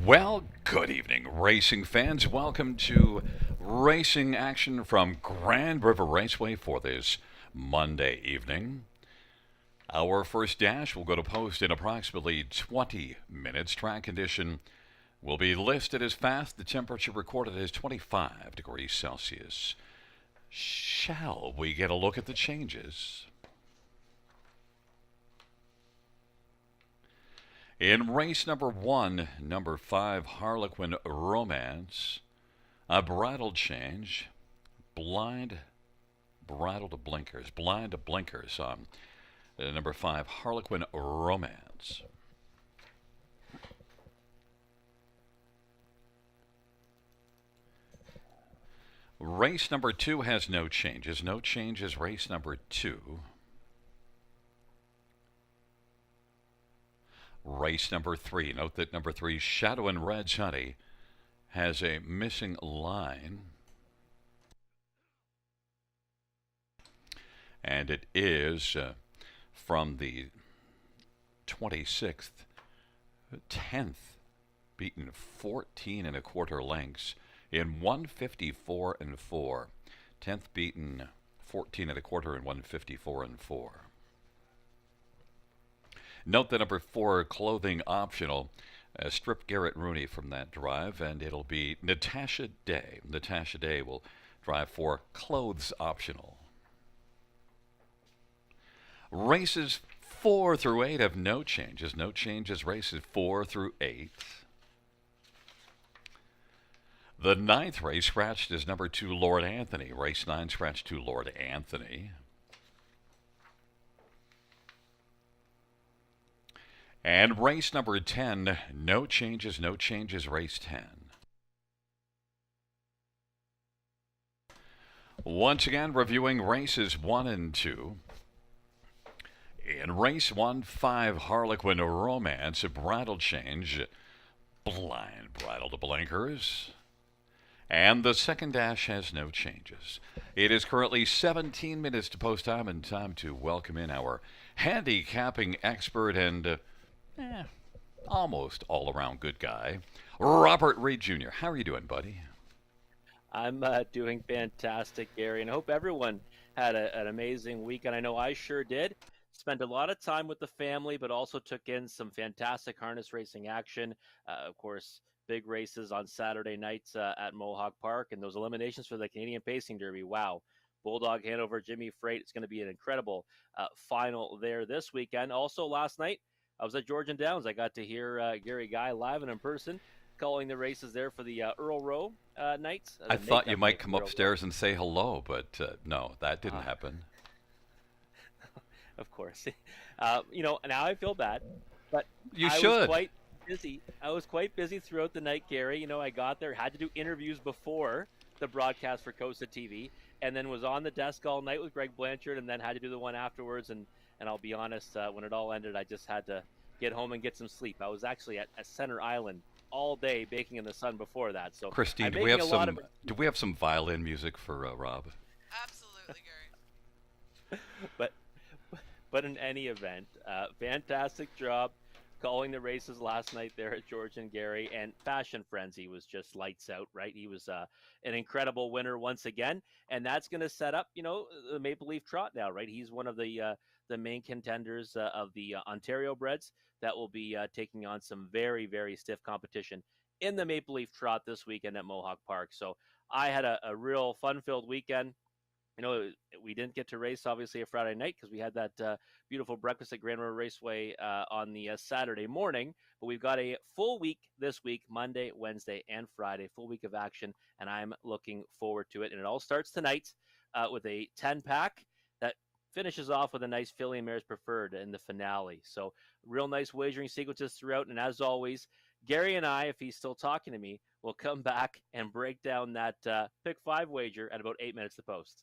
Well, good evening, racing fans. Welcome to racing action from Grand River Raceway for this Monday evening. Our first dash will go to post in approximately 20 minutes. Track condition will be listed as fast. The temperature recorded as 25 degrees Celsius. Shall we get a look at the changes? In race number 1, number 5, Harlequin Romance, a bridle change, blind bridle to blinkers on number 5, Harlequin Romance. Race number 2 has no changes. No changes, race number 2. Race number 3. Note that number 3, Shadow and Red's Honey, has a missing line. And it is from the 26th, 10th, beaten 14 and a quarter lengths in 154 and 4. 10th beaten 14 and a quarter in 154 and 4. Note that number 4, Clothing Optional, stripped Garrett Rooney from that drive, and it'll be Natasha Day. Natasha Day will drive for Clothes Optional. Races 4 through 8 have no changes. No changes, races 4 through 8. The 9th race scratched is number 2, Lord Anthony. Race 9 scratched to Lord Anthony. And race number 10, no changes, race 10. Once again, reviewing races 1 and 2. In race 1, 5, Harlequin Romance, a bridle change, blind bridle to blinkers. And the second dash has no changes. It is currently 17 minutes to post time, and time to welcome in our handicapping expert and almost all-around good guy, Robert Reed Jr. How are you doing, buddy? I'm doing fantastic, Gary, and I hope everyone had an amazing weekend. I know I sure did. Spent a lot of time with the family, but also took in some fantastic harness racing action. Of course, big races on Saturday nights at Mohawk Park, and those eliminations for the Canadian Pacing Derby. Wow. Bulldog Hanover, Jimmy Freight. It's going to be an incredible final there this weekend. Also, last night, I was at Georgian Downs. I got to hear Gary Guy live and in person calling the races there for the Earl Rowe nights. I thought you might come upstairs and say hello, but no, that didn't happen. Of course. Now I feel bad, but you I should. was quite busy. I was quite busy throughout the night, Gary. I got there, had to do interviews before the broadcast for Costa TV, and then was on the desk all night with Greg Blanchard, and then had to do the one afterwards. And I'll be honest, when it all ended, I just had to get home and get some sleep. I was actually at Center Island all day baking in the sun before that. So, Christine, do we have some violin music for Rob? Absolutely, Gary. But in any event, fantastic job calling the races last night there at George and Gary, and Fashion Frenzy was just lights out, right? He was an incredible winner once again, and that's going to set up, the Maple Leaf Trot now, right? He's one of the main contenders of the Ontario Breds that will be taking on some very, very stiff competition in the Maple Leaf Trot this weekend at Mohawk Park. So I had a real fun-filled weekend. We didn't get to race, obviously, a Friday night because we had that beautiful breakfast at Grand River Raceway on the Saturday morning. But we've got a full week this week, Monday, Wednesday, and Friday, full week of action, and I'm looking forward to it. And it all starts tonight with a 10-pack that finishes off with a nice filly and mares preferred in the finale. So real nice wagering sequences throughout. And as always, Gary and I, if he's still talking to me, will come back and break down that pick 5 wager at about 8 minutes to post.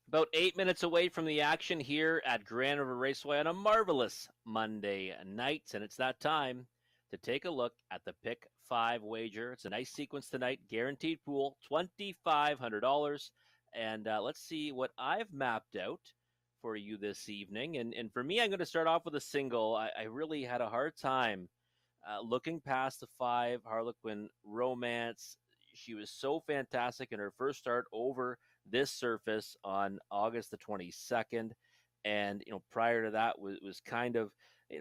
About 8 minutes away from the action here at Grand River Raceway on a marvelous Monday night, and it's that time to take a look at the Pick 5 wager. It's a nice sequence tonight, guaranteed pool, $2,500. And let's see what I've mapped out for you this evening. And for me, I'm going to start off with a single. I really had a hard time looking past the 5 Harlequin Romance. She was so fantastic in her first start over this surface on August the 22nd. And, prior to that was kind of,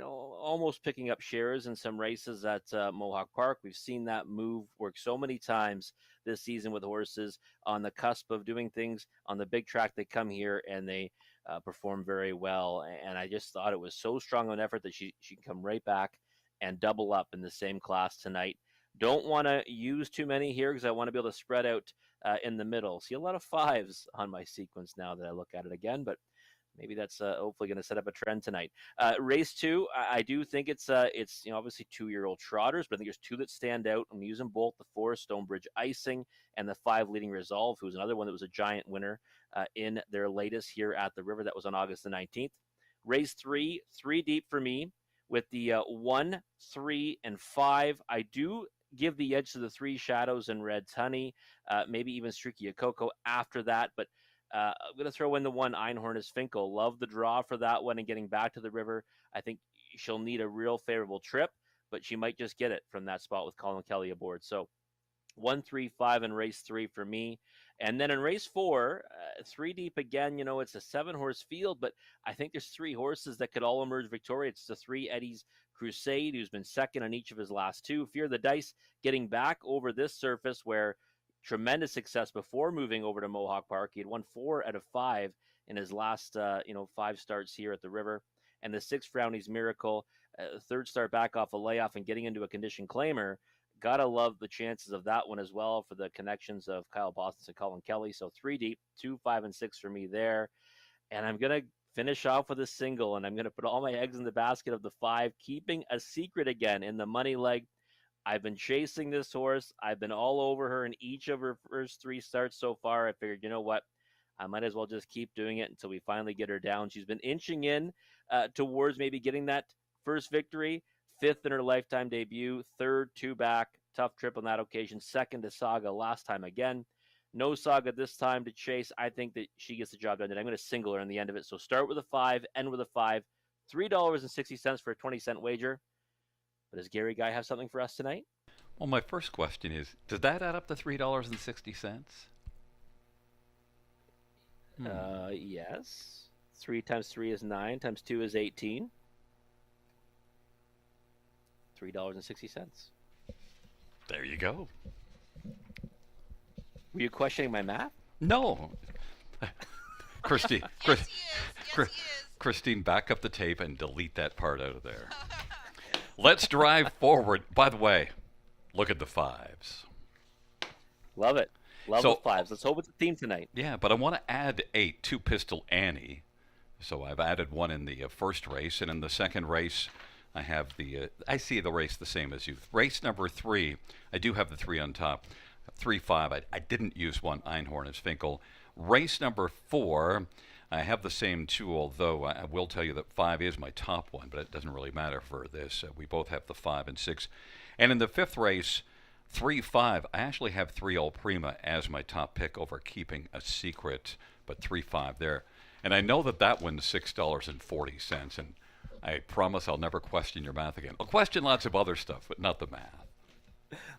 almost picking up shares in some races at Mohawk Park. We've seen that move work so many times this season with horses on the cusp of doing things on the big track. They come here and they perform very well. And I just thought it was so strong an effort that she can come right back and double up in the same class tonight. Don't want to use too many here because I want to be able to spread out in the middle. See a lot of 5s on my sequence now that I look at it again, but maybe that's hopefully going to set up a trend tonight. Race 2, I do think it's obviously 2-year-old trotters, but I think there's 2 that stand out. I'm using both the 4 Stonebridge Icing and the 5 Leading Resolve, who's another one that was a giant winner in their latest here at the River. That was on August the 19th. Race 3, 3 deep for me with the 1, 3, and 5. I do give the edge to the 3 Shadows and Red's Honey, maybe even Streaky Coco after that. But I'm going to throw in the 1 Einhorn's Finkel. Love the draw for that one and getting back to the River. I think she'll need a real favorable trip, but she might just get it from that spot with Colin Kelly aboard. So 1, 3, 5 in race 3 for me. And then in race 4, 3 deep again, it's a 7-horse field, but I think there's 3 horses that could all emerge victorious. It's the 3 Eddie's Crusade, who's been second on each of his last 2. Fear the Dice getting back over this surface where tremendous success before moving over to Mohawk Park. He had won 4 out of 5 in his last, 5 starts here at the River. And the 6 Frownies Miracle, third start back off a layoff and getting into a condition claimer. Gotta love the chances of that one as well for the connections of Kyle Boston and Colin Kelly. So 3 deep, 2, 5, and 6 for me there. And I'm going to finish off with a single, and I'm going to put all my eggs in the basket of the 5, keeping a secret again in the money leg. I've been chasing this horse. I've been all over her in each of her first 3 starts so far. I figured, you know what? I might as well just keep doing it until we finally get her down. She's been inching in towards maybe getting that first victory. 5th in her lifetime debut, 3rd 2 back, tough trip on that occasion, 2nd to Saga last time again. No Saga this time to chase. I think that she gets the job done, and I'm going to single her in the end of it. So start with a 5, end with a 5, $3.60 for a 20-cent wager. But does Gary Guy have something for us tonight? Well, my first question is, does that add up to $3.60? Yes. 3 times 3 is 9, times 2 is 18. $3.60. There you go. Were you questioning my math? No. Christine, Yes, he is. Yes, he is. Christine, back up the tape and delete that part out of there. Let's drive forward. By the way, look at the 5s. Love it. Love So- the 5s. Let's hope it's a theme tonight. Yeah, but I want to add 8, 2 Pistol Annie. So I've added one in the first race, and in the second race, I have I see the race the same as you. Race number 3, I do have the 3 on top. 3, 5, I didn't use 1 Einhorn as Finkel. Race number 4, I have the same 2, although I will tell you that 5 is my top one, but it doesn't really matter for this. We both have the 5 and 6. And in the 5th race, 3, 5, I actually have 3 All Prima as my top pick over Keeping a Secret, but 3, 5 there. And I know that one's $6.40, and I promise I'll never question your math again. I'll question lots of other stuff, but not the math.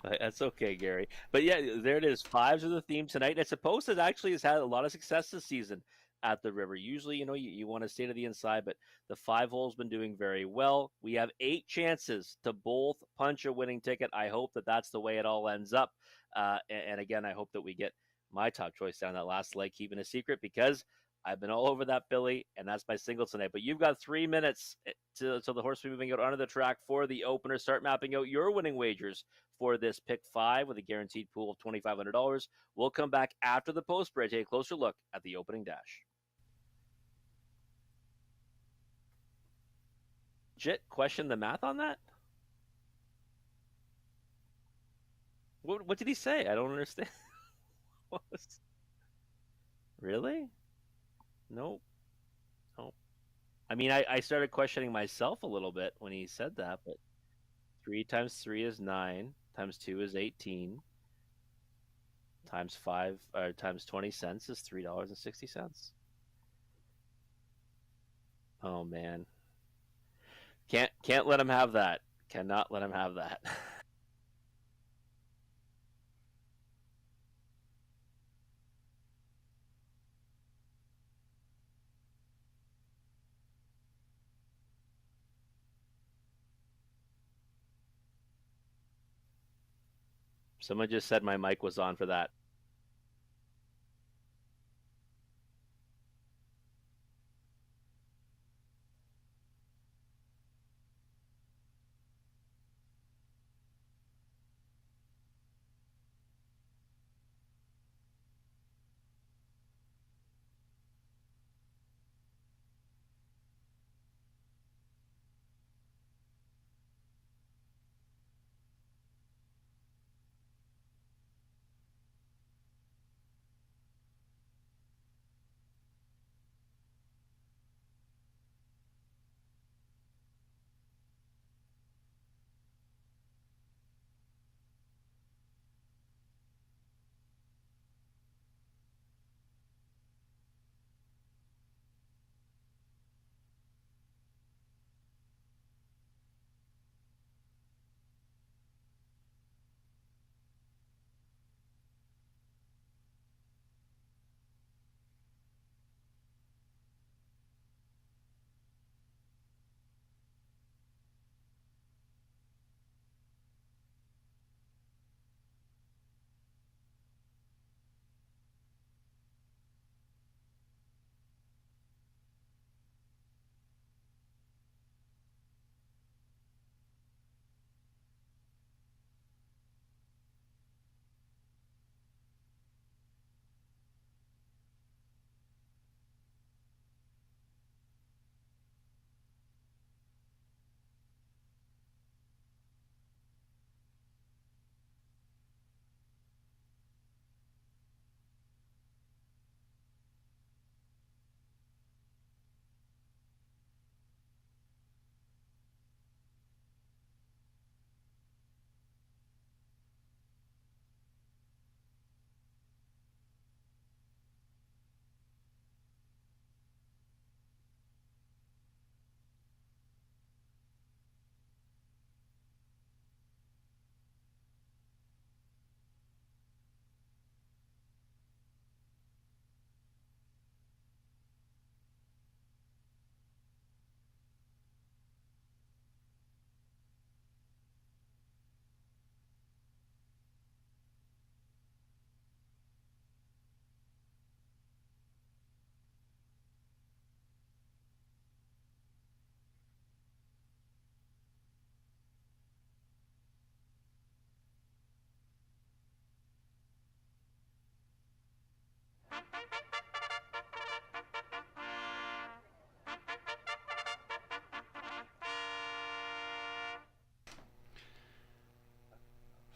That's okay, Gary. But yeah, there it is. 5s are the theme tonight. I suppose it actually has had a lot of success this season at the River. Usually, you want to stay to the inside, but the 5 hole's been doing very well. We have 8 chances to both punch a winning ticket. I hope that that's the way it all ends up. And again, I hope that we get my top choice down that last leg, Keeping a Secret, because I've been all over that filly, and that's my single tonight. But you've got 3 minutes till the horse will be moving out onto the track for the opener. Start mapping out your winning wagers for this pick 5 with a guaranteed pool of $2,500. We'll come back after the post break, take a closer look at the opening dash. Legit question the math on that? What did he say? I don't understand. Really? Nope. Nope. I mean, I started questioning myself a little bit when he said that, but 3 times 3 is 9, times 2 is 18, times 5 or times 20 cents is $3.60. Oh man. Can't let him have that. Cannot let him have that. Someone just said my mic was on for that.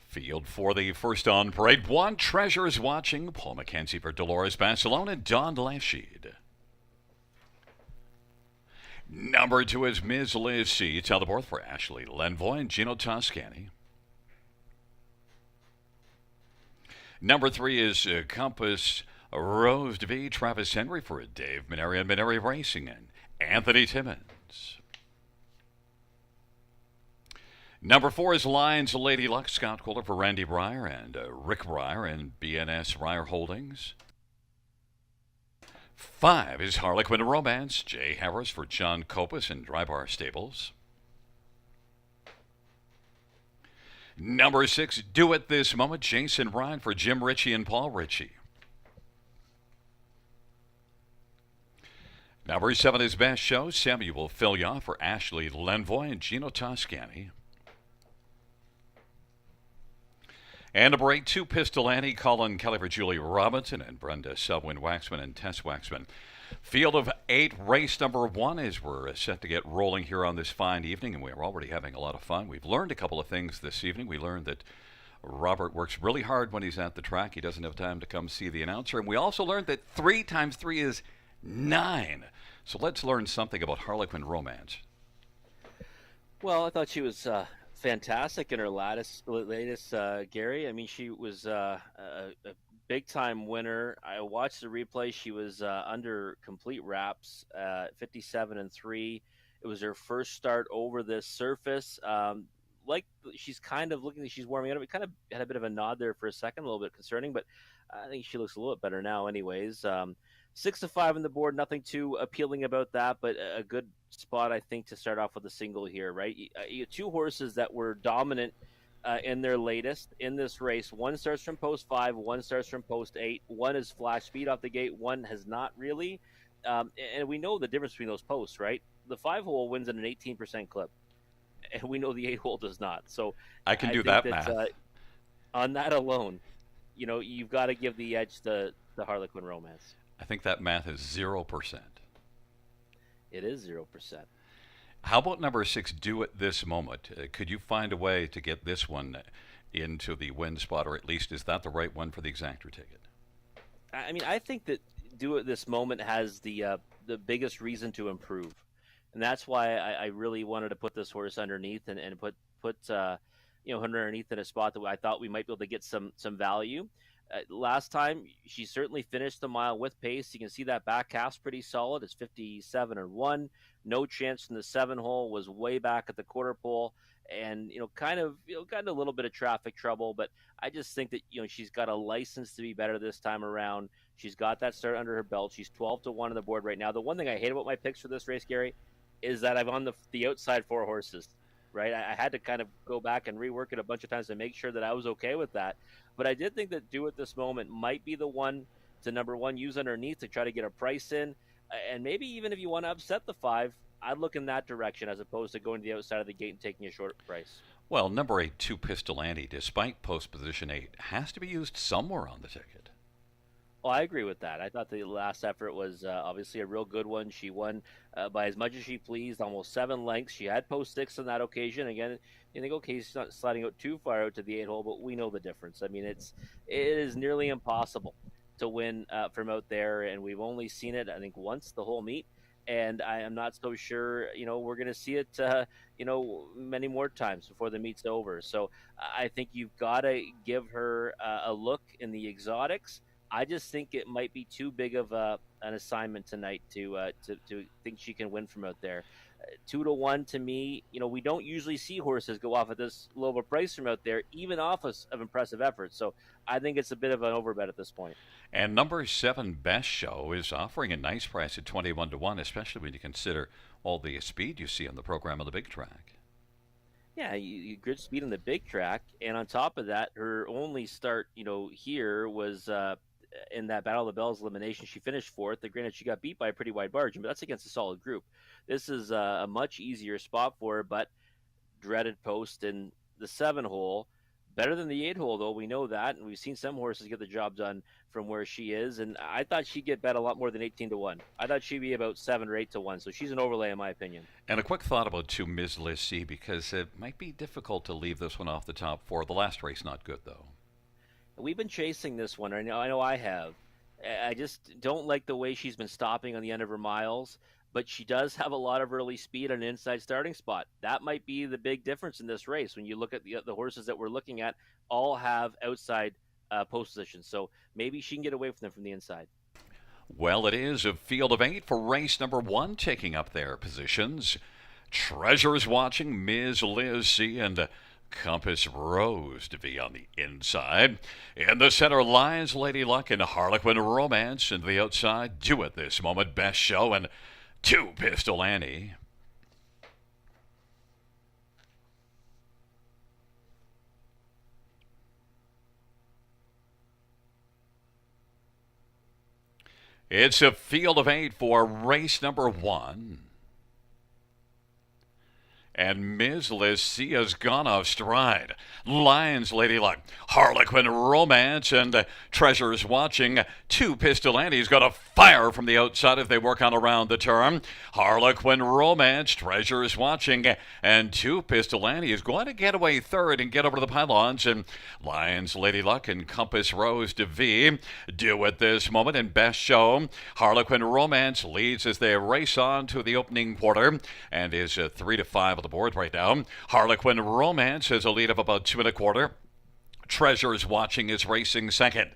Field for the first on parade. One Treasures watching. Paul McKenzie for Dolores Barcelona. Don Lafsheed. Number 2 is Ms. Liz C. Tell the board for Ashley Lenvoy and Gino Toscani. Number 3 is Compass Rose V. Travis Henry for Dave Mineri and Mineri Racing and Anthony Timmons. Number 4 is Lions Lady Luck, Scott Kohler for Randy Breyer and Rick Breyer and BNS Breyer Holdings. 5 is Harlequin Romance, Jay Harris for John Copus and Drybar Stables. Number 6, Do It This Moment, Jason Ryan for Jim Ritchie and Paul Ritchie. Number 7 is Best Show, Samuel Filya for Ashley Lenvoy and Gino Toscani. And number 8, 2 Pistol Annie, Colin Kelly for Julie Robinson and Brenda Subwin Waxman and Tess Waxman. Field of 8, race number 1 is we're set to get rolling here on this fine evening, and we're already having a lot of fun. We've learned a couple of things this evening. We learned that Robert works really hard when he's at the track. He doesn't have time to come see the announcer. And we also learned that 3 times 3 is 9. So let's learn something about Harlequin Romance. Well, I thought she was fantastic in her latest Gary. I mean, she was a big time winner. I watched the replay. She was under complete wraps, 57-3. It was her first start over this surface. Like she's kind of looking like she's warming up. It kind of had a bit of a nod there for a second, a little bit concerning, but I think she looks a little bit better now, anyways. 6-5 on the board, nothing too appealing about that, but a good spot, I think, to start off with a single here, right? You two horses that were dominant in their latest in this race. One starts from post 5, one starts from post 8. One has flashed speed off the gate, one has not really. And we know the difference between those posts, right? The 5 hole wins at an 18% clip, and we know the 8 hole does not. So I can do think that math. On that alone, you've got to give the edge to the Harlequin Romance. I think that math is 0%. It is 0%. How about number 6, Do It This Moment? Could you find a way to get this one into the win spot, or at least is that the right one for the exactor ticket? I mean, I think that Do It This Moment has the biggest reason to improve, and that's why I really wanted to put this horse underneath and put her underneath in a spot that I thought we might be able to get some value. Last time, she certainly finished the mile with pace. You can see that back half's pretty solid. It's 57-1. No chance from the 7 hole, was way back at the quarter pole, and got in a little bit of traffic trouble. But I just think that she's got a license to be better this time around. She's got that start under her belt. She's 12-1 on the board right now. The one thing I hate about my picks for this race, Gary, is that I'm on the outside 4 horses. Right, I had to kind of go back and rework it a bunch of times to make sure that I was okay with that. But I did think that Do It This Moment might be the one to, number one, use underneath to try to get a price in. And maybe even if you want to upset the 5, I'd look in that direction as opposed to going to the outside of the gate and taking a short price. Well, number 8, Two Pistol Annie, despite post position 8, has to be used somewhere on the ticket. Well, I agree with that. I thought the last effort was obviously a real good one. She won by as much as she pleased, almost 7 lengths. She had post 6 on that occasion. Again, you think, okay, she's not sliding out too far out to the 8 hole, but we know the difference. I mean, it is nearly impossible to win from out there, and we've only seen it, I think, once the whole meet. And I am not so sure, we're going to see it, many more times before the meet's over. So I think you've got to give her a look in the exotics. I just think it might be too big of an assignment tonight to think she can win from out there. 2-1 to me. We don't usually see horses go off at this low of a price from out there, even off of impressive efforts. So I think it's a bit of an overbet at this point. And number 7, Best Show, is offering a nice price at 21-1, especially when you consider all the speed you see on the program on the big track. Yeah, you good speed on the big track, and on top of that, her only start, here was in that Battle of the Bells elimination. She finished 4th. Granted, she got beat by a pretty wide margin, but that's against a solid group. This is a much easier spot for her, but dreaded post in the 7 hole. Better than the 8 hole, though. We know that, and we've seen some horses get the job done from where she is. And I thought she'd get bet a lot more than 18-1. I thought she'd be about 7 or 8-1. So she's an overlay, in my opinion. And a quick thought about 2, Ms. Lissy, because it might be difficult to leave this one off the top 4. The last race not good, though. We've been chasing this one. I know I have. I just don't like the way she's been stopping on the end of her miles, but she does have a lot of early speed on an inside starting spot. That might be the big difference in this race. When you look at the horses that we're looking at, all have outside post positions. So maybe she can get away from them from the inside. Well, it is a field of 8 for race number 1, taking up their positions. Treasures watching, Ms. Lizzie and Compass Rose to be on the inside. In the center lies Lady Luck and Harlequin Romance. And the outside, Do It This Moment, Best Show, and Two Pistol Annie. It's a field of 8 for race number 1. And Ms. Lucia's gone off stride. Lions Lady Luck, Harlequin Romance, and Treasures Watching. Two Pistolantes got a fire from the outside as they work on around the turn. Harlequin Romance, Treasures Watching, and Two Pistolantes going to get away third and get over to the pylons. And Lions Lady Luck and Compass Rose de V do at this moment in Best Show. Harlequin Romance leads as they race on to the opening quarter and is 3-5 on the board right now. Harlequin Romance has a lead of about 2 1/4. Treasures Watching is racing second.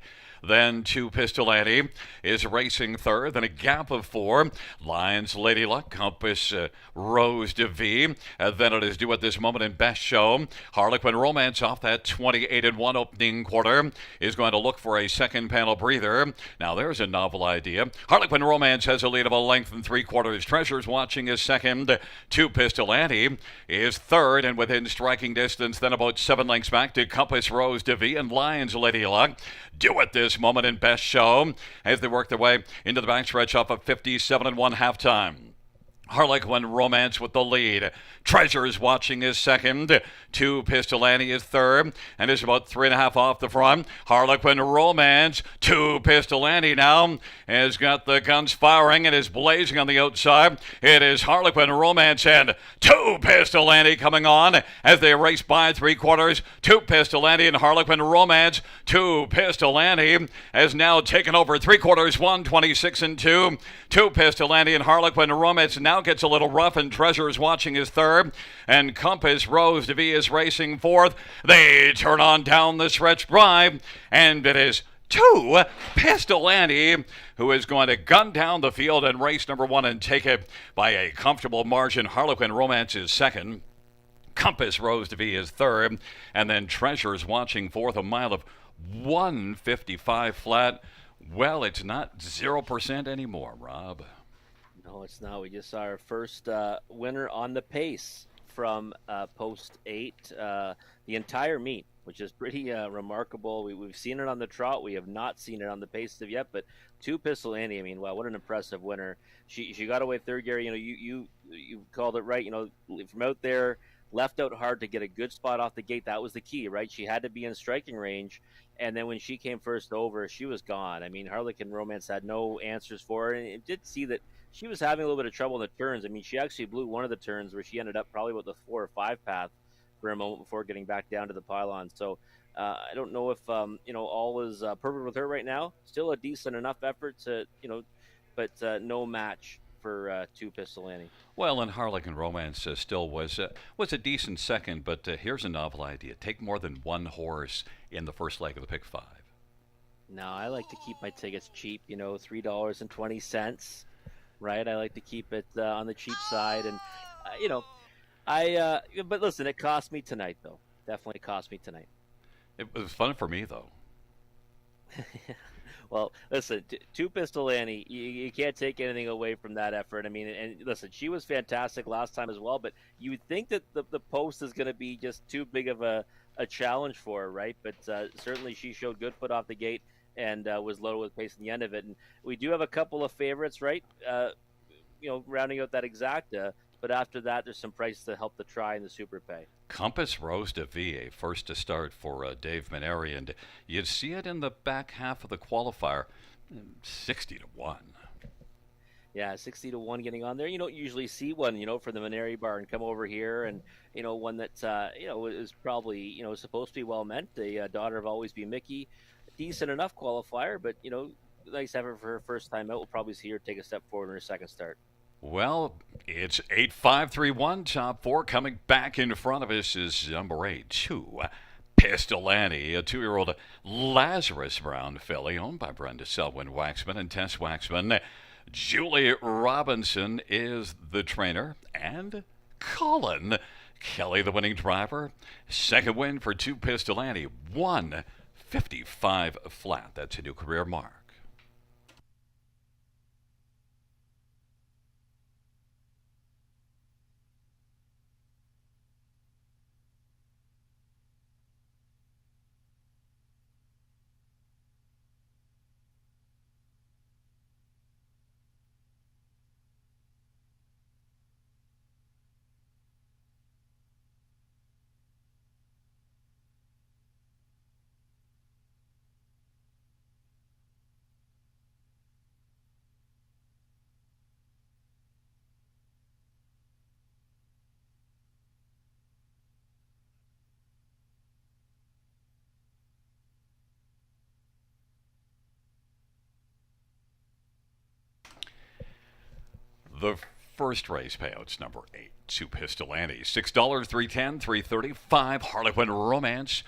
Then Two Pistolante is racing third. Then a gap of 4. Lions Lady Luck, Compass Rose de V. Then it is due at this moment in Best Show. Harlequin Romance off that 28-1 opening quarter is going to look for a second panel breather. Now there's a novel idea. Harlequin Romance has a lead of a length and 3/4. Treasures Watching is second. Two Pistolante is third and within striking distance. Then about 7 lengths back to Compass Rose de V and Lions Lady Luck. Do at this moment in Best Show as they work their way into the backstretch off of 57-1 halftime. Harlequin Romance with the lead. Treasures Watching is second. Two Pistolante is third and is about 3.5 off the front. Harlequin Romance, Two Pistolante now has got the guns firing and is blazing on the outside. It is Harlequin Romance and Two Pistolante coming on as they race by 3/4. Two Pistolante and Harlequin Romance. Two Pistolante has now taken over 3/4, 1:26-2. Two Pistolante and Harlequin Romance now gets a little rough, and Treasures Watching is third, and Compass Rose de V is racing fourth. They turn on down the stretch drive, and it is Two Pistolante who is going to gun down the field in race number 1 and take it by a comfortable margin. Harlequin Romance is second. Compass Rose de V is third, and then Treasures Watching fourth, a mile of 1:55 flat. Well, it's not 0% anymore, Rob. No, it's not. We just saw our first winner on the pace from post 8, the entire meet, which is pretty remarkable. We've seen it on the trot. We have not seen it on the pace of yet, but Two Pistolante, I mean, wow, what an impressive winner. She got away third, Gary. You know, you called it right. You know, from out there, left out hard to get a good spot off the gate. That was the key, right? She had to be in striking range. And then when she came first over, she was gone. I mean, Harlequin Romance had no answers for her. And it did see that she was having a little bit of trouble in the turns. I mean, she actually blew one of the turns where she ended up probably with the 4 or 5 path for a moment before getting back down to the pylon. So I don't know if, all is perfect with her right now. Still a decent enough effort to, but no match for Two Pistolante. Well, and Harlequin Romance still was a decent second, but here's a novel idea. Take more than one horse in the first leg of the pick 5. No, I like to keep my tickets cheap, $3.20, right? I like to keep it on the cheap side. And, but listen, it cost me tonight, though. Definitely cost me tonight. It was fun for me, though. Well, listen, Two Pistolante, you can't take anything away from that effort. I mean, and listen, she was fantastic last time as well, but you would think that the post is going to be just too big of a challenge for her, right? But certainly she showed good foot off the gate and was loaded with pace in the end of it. And we do have a couple of favorites, right? Rounding out that exacta. But after that, there's some prices to help the try in the super pay. Compass Rose de V, first to start for Dave Maneri, and you'd see it in the back half of the qualifier, 60-1. Yeah, 60-1 getting on there. You don't usually see one, for the Maneri barn come over here, and one that is probably supposed to be well meant. The daughter of Always Be Mickey, decent enough qualifier, but nice effort for her first time out. We'll probably see her take a step forward in her second start. Well, it's 8-5-3-1. Top 4 coming back in front of us is number 8, Two Pistolante, a 2-year-old Lazarus Brown filly owned by Brenda Selwyn Waxman and Tess Waxman. Julie Robinson is the trainer, and Colin Kelly, the winning driver. Second win for Two Pistolante, 1:55 flat. That's a new career mark. The first race payouts number 8 to Pistolani, $6, 310, 335. Harlequin Romance,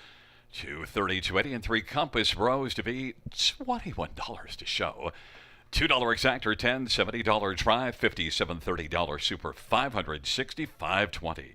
230, 280, and 3 Compass Rose to be $21 to show. $2 Exactor, $10, $70 Try, $57, $30 Super, $565.20.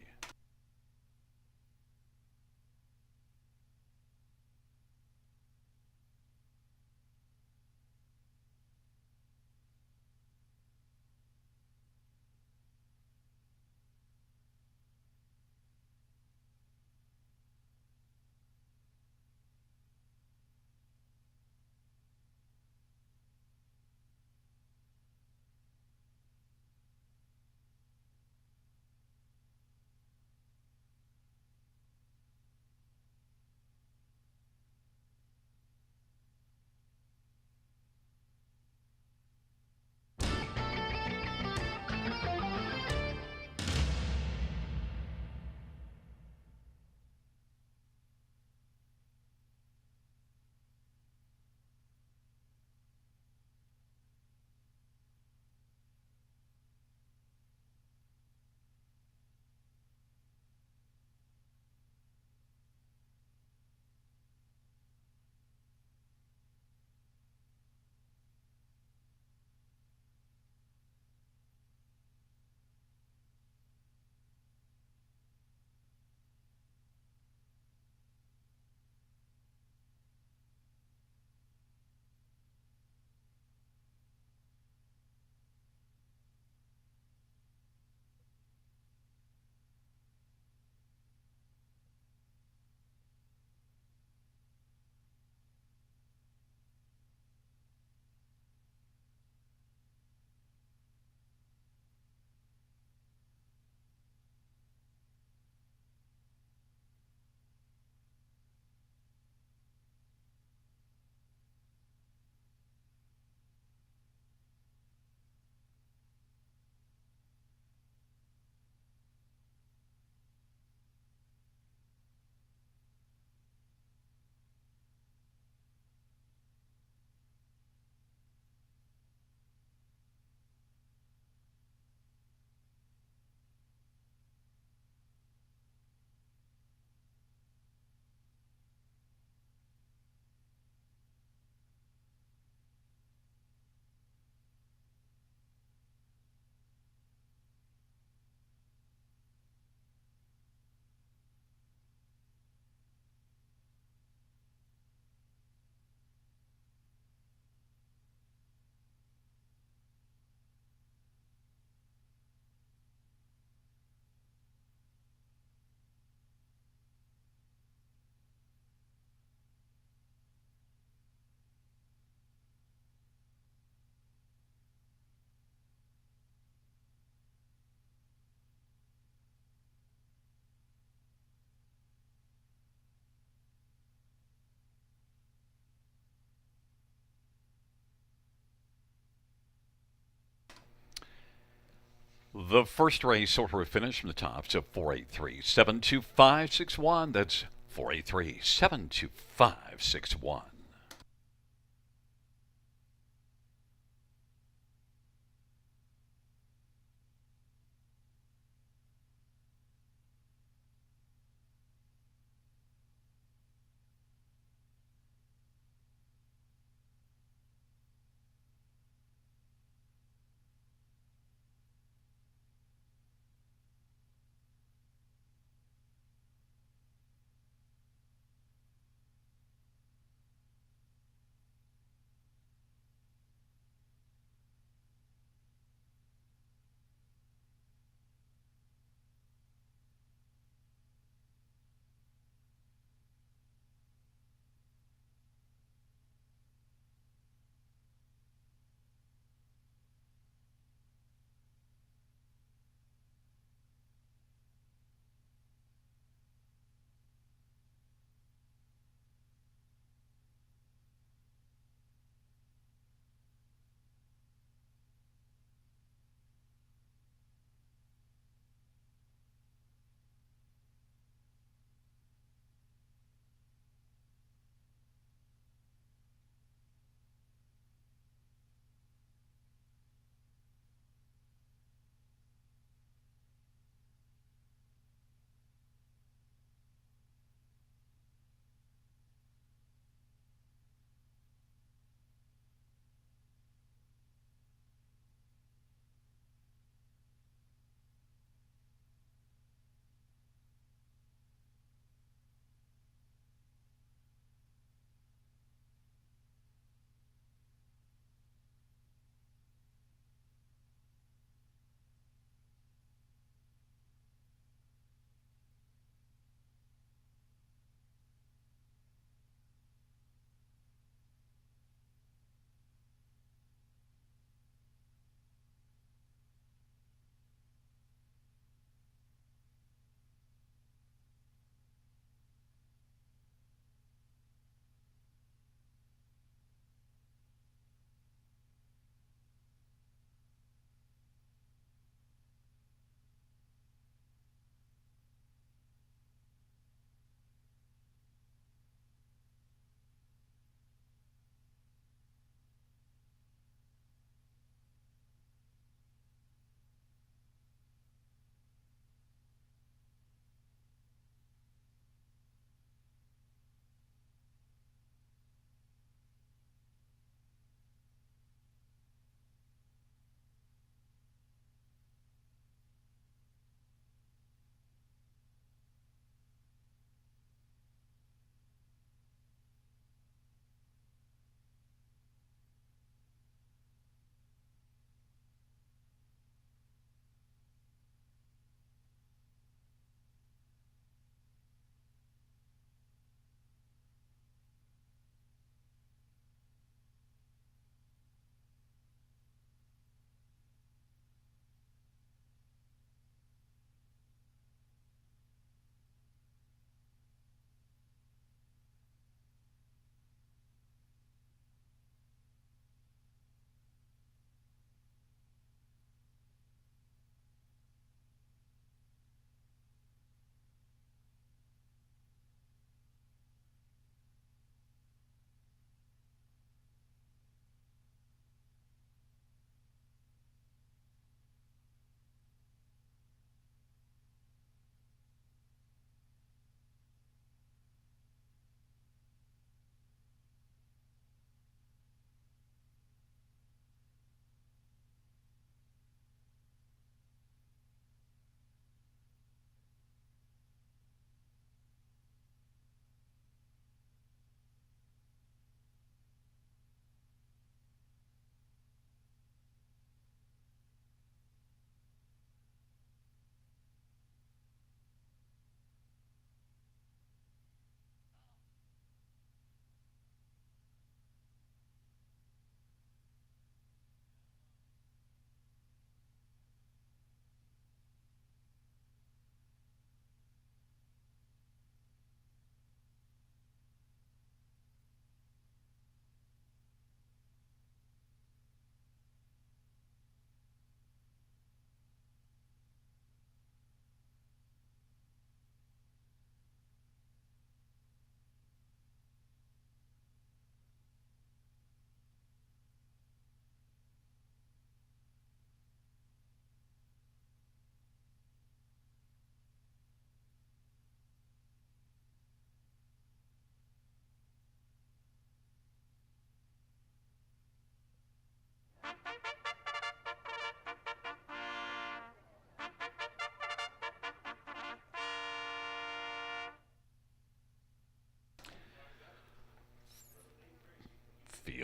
The first race over finish from the top to 483 72561. That's 483 72561.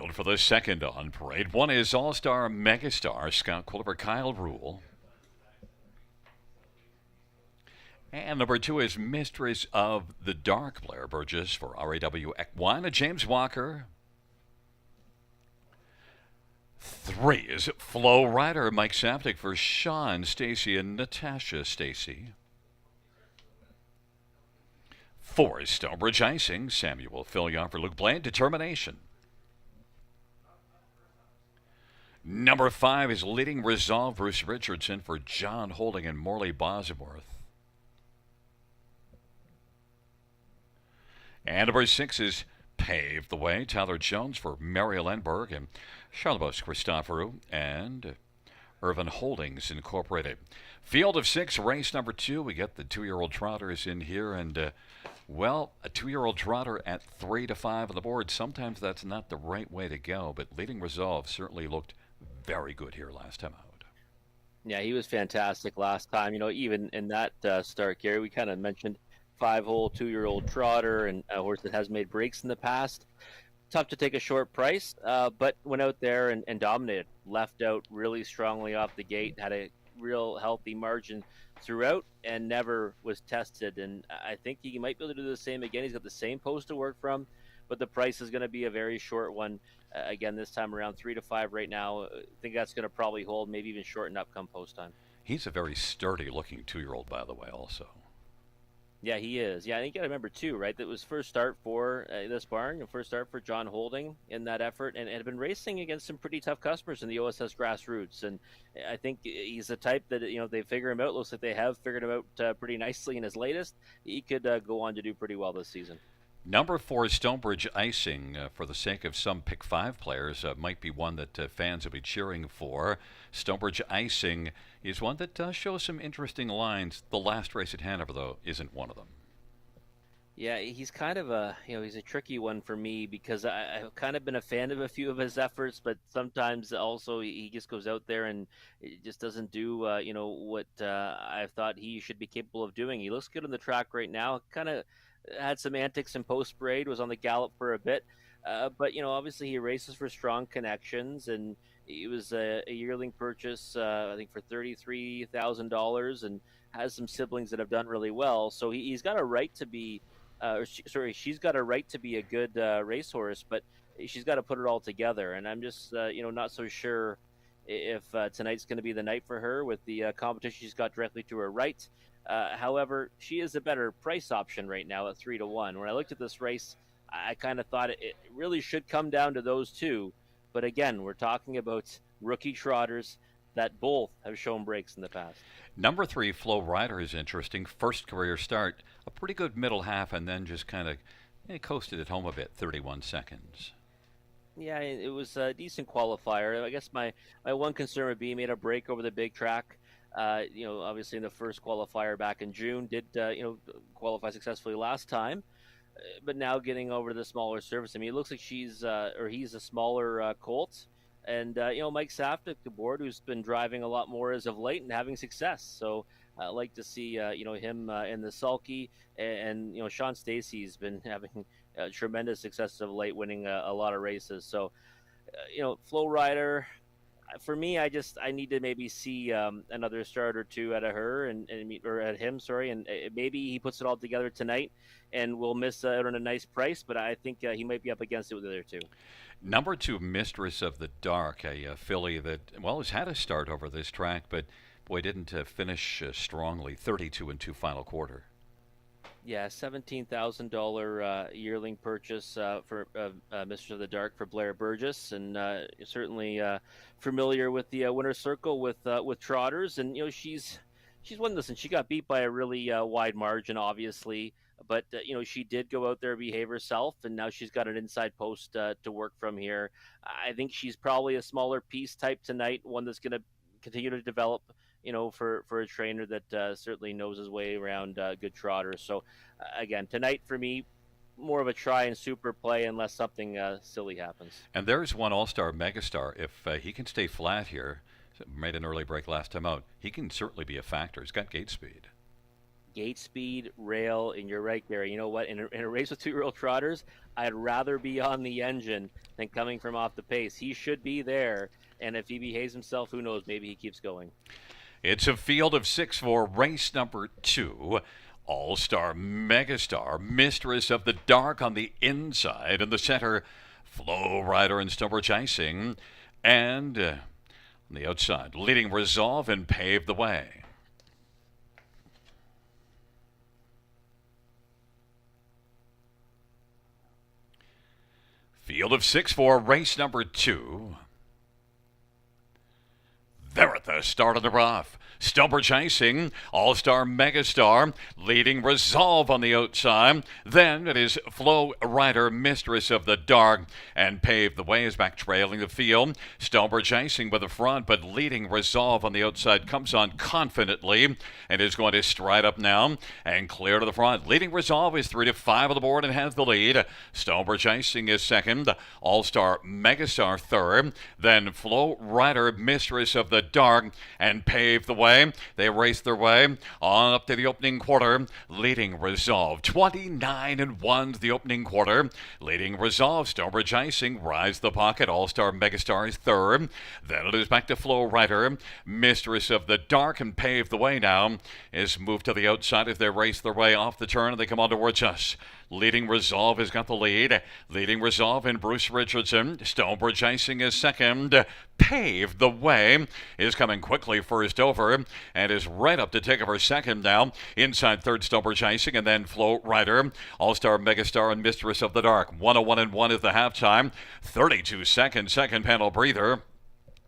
field for the second on parade. One is All-Star Megastar Scout Quilliver Kyle Rule. And number 2 is Mistress of the Dark Blair Burgess for RAW Equine James Walker. 3 is Flow Rider Mike Saptic for Sean Stacy and Natasha Stacy. 4 is Stonebridge Icing Samuel Fillion for Luke Blaine Determination. Number 5 is Leading Resolve Bruce Richardson for John Holding and Morley Bosworth. And number 6 is Pave the Way, Tyler Jones for Mariel Enberg and Charlebos Christoforou and Irvin Holdings Incorporated. Field of 6, race number 2. We get the 2-year-old trotters in here, and a 2-year-old trotter at 3 to 5 on the board. Sometimes that's not the right way to go, but Leading Resolve certainly looked very good here last time out. Yeah, he was fantastic last time. Even in that start, Gary, we kind of mentioned 5-hole, 2-year-old trotter and a horse that has made breaks in the past. Tough to take a short price, but went out there and dominated. Left out really strongly off the gate, had a real healthy margin throughout, and never was tested. And I think he might be able to do the same again. He's got the same post to work from, but the price is going to be a very short one. Again, this time around 3 to 5 right now. I think that's going to probably hold, maybe even shorten up come post time. He's a very sturdy-looking 2-year-old, by the way, also. Yeah, he is. Yeah, I think you got to remember too, right? That was first start for this barn, first start for John Holding in that effort, and had been racing against some pretty tough customers in the OSS grassroots. And I think he's the type that they figure him out. Looks like they have figured him out pretty nicely in his latest. He could go on to do pretty well this season. Number 4 is Stonebridge Icing. For the sake of some pick 5 players, might be one that fans will be cheering for. Stonebridge Icing is one that shows some interesting lines. The last race at Hanover, though, isn't one of them. Yeah, he's kind of he's a tricky one for me because I've kind of been a fan of a few of his efforts, but sometimes also he just goes out there and it just doesn't do, what I thought he should be capable of doing. He looks good on the track right now. Kind of had some antics in post parade, was on the gallop for a bit, but obviously he races for strong connections, and he was a yearling purchase, I think for $33,000, and has some siblings that have done really well. So he's got a right to be. She's got a right to be a good racehorse, but she's got to put it all together. And I'm just, not so sure if tonight's going to be the night for her with the competition she's got directly to her right. However, she is a better price option right now at 3 to 1. When I looked at this race, I kind of thought it really should come down to those two. But again, we're talking about rookie trotters that both have shown breaks in the past. Number 3, Flow Rider, is interesting. First career start, a pretty good middle half, and then just kind of coasted it home a bit, 31 seconds. Yeah, it was a decent qualifier. I guess my one concern would be he made a break over the big track. Obviously in the first qualifier back in June, did qualify successfully last time, but now getting over the smaller surface. I mean, it looks like he's a smaller colt, and Mike Safdie, the board, who's been driving a lot more as of late and having success. So I like to see him in the sulky, and Sean Stacy's been having tremendous success of late, winning a lot of races. So Flow Rider. For me, I need to maybe see another start or two out of her or at him, and maybe he puts it all together tonight, and we'll miss out on a nice price. But I think he might be up against it with the other two. Number 2, Mistress of the Dark, a filly that has had a start over this track, but boy, didn't finish strongly. 32 and 2 final quarter. Yeah, $17,000 yearling purchase for Mistress of the Dark for Blair Burgess, and certainly familiar with the winner's circle with trotters. And she's won this, and she got beat by a really wide margin, obviously. But she did go out there, behave herself, and now she's got an inside post to work from here. I think she's probably a smaller piece type tonight, one that's going to continue to develop. For a trainer that certainly knows his way around good trotters. So, again, tonight for me, more of a try and super play unless something silly happens. And there's one All-Star Megastar. If he can stay flat here, made an early break last time out, he can certainly be a factor. He's got gate speed. gate speed, rail, and you're right, Gary. You know what? In a race with 2-year-old trotters, I'd rather be on the engine than coming from off the pace. He should be there, and if he behaves himself, who knows? Maybe he keeps going. It's a field of 6 for race number 2. All-Star Megastar, Mistress of the Dark on the inside. In the center, Flow Rider and Stonebridge Icing. And on the outside, Leading Resolve and Pave the Way. Field of 6 for race number 2. They're at the start of the rough. Stonebridge Icing, All-Star Megastar, Leading Resolve on the outside. Then it is Flow Rider, Mistress of the Dark, and Pave the Way is back trailing the field. Stonebridge Icing with the front, but Leading Resolve on the outside comes on confidently and is going to stride up now and clear to the front. Leading Resolve is 3 to 5 on the board and has the lead. Stonebridge Icing is second. All-Star Megastar third. Then Flow Rider, Mistress of the Dark, and Pave the Way. They race their way on up to the opening quarter. Leading Resolve, 29-1 the opening quarter. Leading Resolve, Stonebridge Icing, Rise the Pocket, All-Star Megastar is third. Then it is back to Flow Rider, Mistress of the Dark, and Pave the Way now is moved to the outside as they race their way off the turn and they come on towards us. Leading Resolve has got the lead. Leading Resolve and Bruce Richardson. Stonebridge Icing is second. Pave the Way is coming quickly first over and is right up to take over second now. Inside third, Stonebridge Icing, and then Flow Rider, All-Star Megastar, and Mistress of the Dark. 101-1 is the halftime. 32 seconds, second panel breather.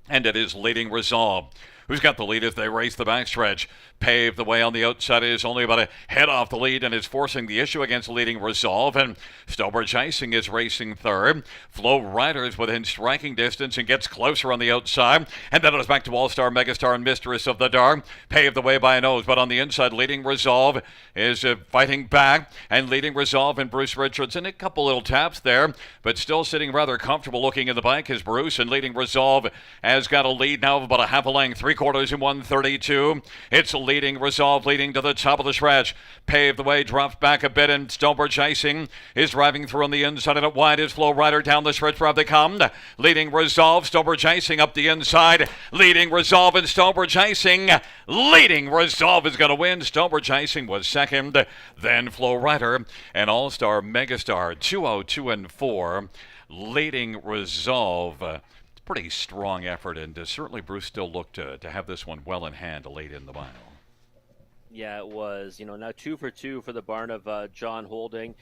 And it is Leading Resolve who's got the lead as they race the backstretch. Pave the Way on the outside is only about a head off the lead and is forcing the issue against Leading Resolve. And Stonebridge Icing is racing third. Flow Rider is within striking distance and gets closer on the outside. And then it is back to All-Star Megastar and Mistress of the Dark. Pave the Way by a nose, but on the inside, Leading Resolve is fighting back. And Leading Resolve and Bruce Richardson, a couple little taps there, but still sitting rather comfortable looking in the bike is Bruce. And Leading Resolve has got a lead now of about a half a length, 3/4 in 132. It's Leading Resolve leading to the top of the stretch. Pave the Way drops back a bit, and Stonebridge Icing is driving through on the inside, and it wide is Flow Rider down the stretch where they come. Leading Resolve, Stonebridge Icing up the inside. Leading Resolve and Stonebridge Icing. Leading Resolve is going to win. Stonebridge Icing was second. Then Flow Rider and All-Star Megastar 202-4. Leading Resolve. Pretty strong effort, and certainly Bruce still looked to have this one well in hand late in the mile. Yeah, it was. Now 2 for 2 for the barn of John Holding.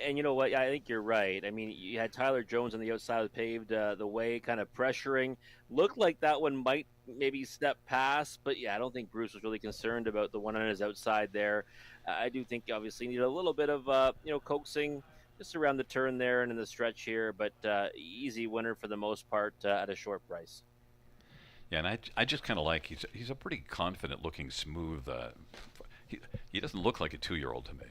And you know what? I think you're right. I mean, you had Tyler Jones on the outside of the paved the way, kind of pressuring. Looked like that one might maybe step past, but yeah, I don't think Bruce was really concerned about the one on his outside there. I do think obviously need a little bit of coaxing just around the turn there and in the stretch here, but easy winner for the most part at a short price. Yeah, and I just kind of like he's a pretty confident looking, smooth. He doesn't look like a 2-year-old to me.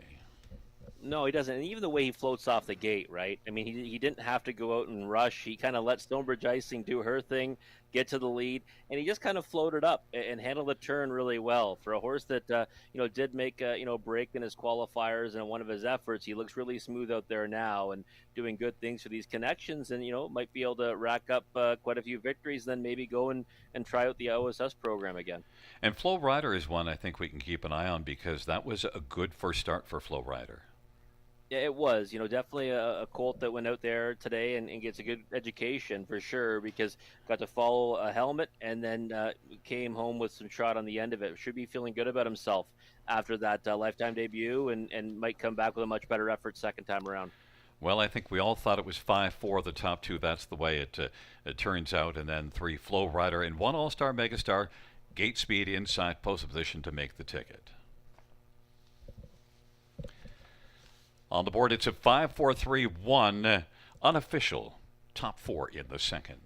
No, he doesn't. And even the way he floats off the gate, right? I mean, he didn't have to go out and rush. He kind of let Stonebridge Icing do her thing, get to the lead, and he just kind of floated up and handled the turn really well. For a horse that, did make a, break in his qualifiers and one of his efforts, he looks really smooth out there now and doing good things for these connections and, might be able to rack up quite a few victories, then maybe go and try out the OSS program again. And Flow Rider is one I think we can keep an eye on because that was a good first start for Flow Rider. Yeah, it was. Definitely a colt that went out there today and gets a good education for sure because got to follow a helmet and then came home with some shot on the end of it. Should be feeling good about himself after that lifetime debut and might come back with a much better effort second time around. Well, I think we all thought it was 5-4, the top two. That's the way it turns out. And then 3 Flow Rider and 1 All-Star Megastar. Gate speed inside post position to make the ticket. On the board, it's a 5-4-3-1 unofficial top 4 in the second.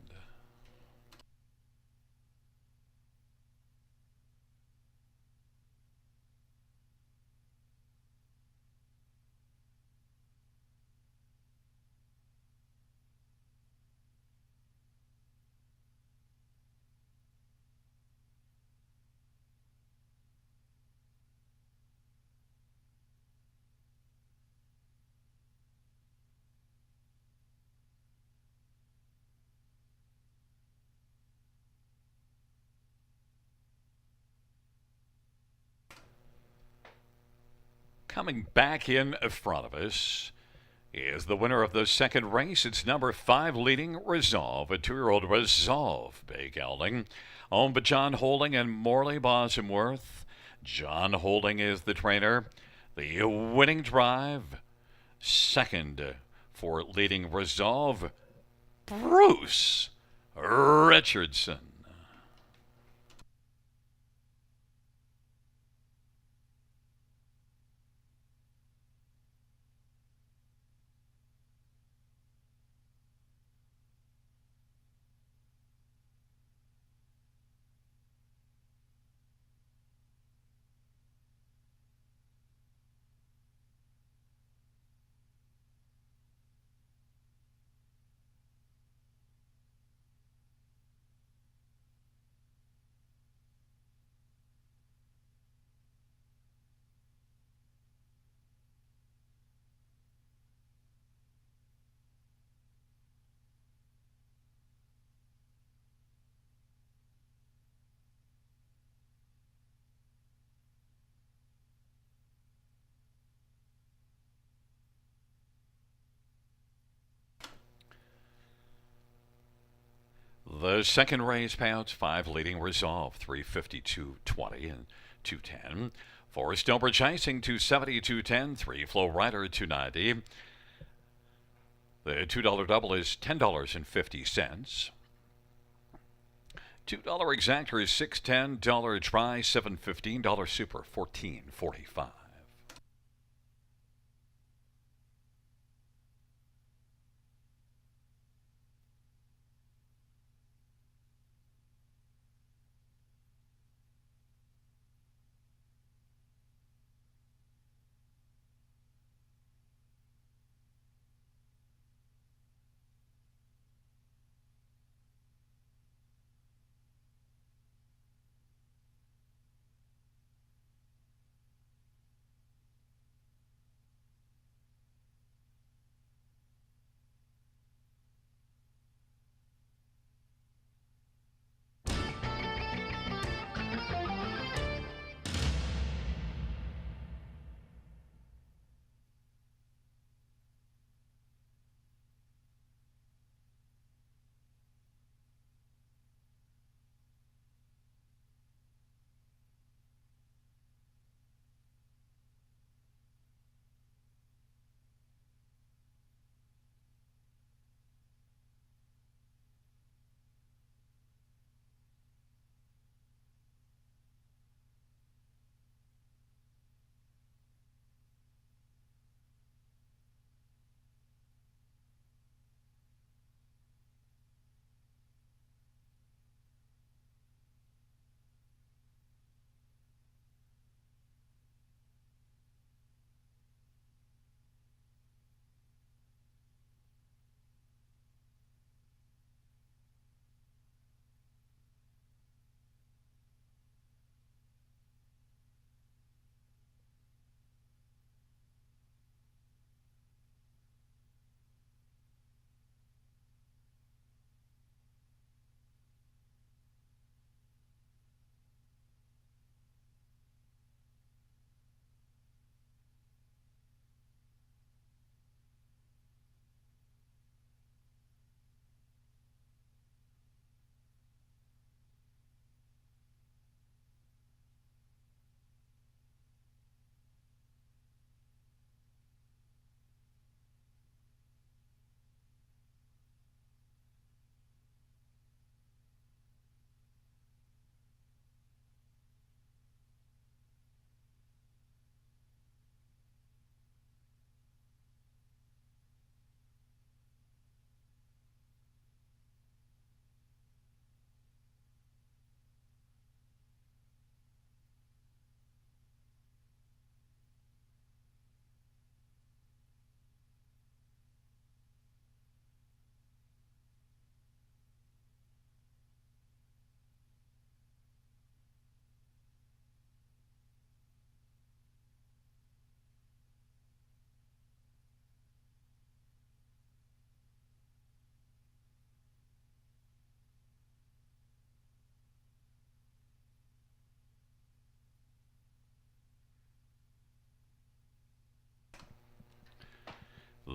Coming back in front of us is the winner of the second race. It's number 5, Leading Resolve, a 2-year-old Resolve bay gelding, owned by John Holding and Morley Bosworth. John Holding is the trainer. The winning drive, second for Leading Resolve, Bruce Richardson. The second race payouts, 5 Leading Resolve, 352.20 and 210. 4 Stonebridge Icing, 270, 210. 3 Flow Rider, 290. The $2 double is $10.50. $2 exactor is $6.10. $1 try, $7.15. $1 super, $14.45.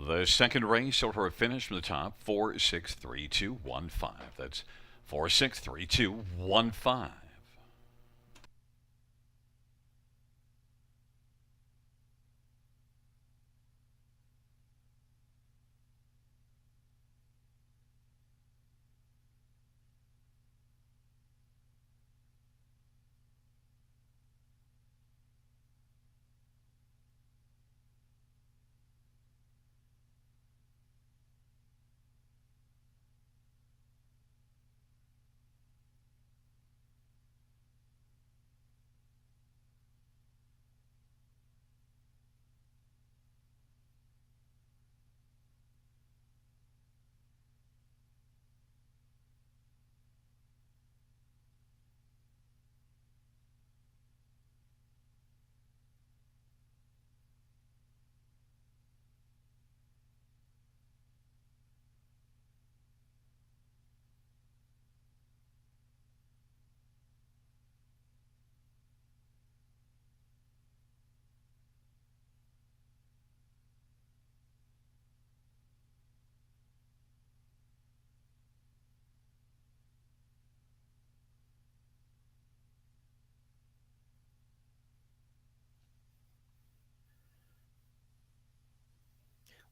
The second race order of finish from the top 463215. That's 463215.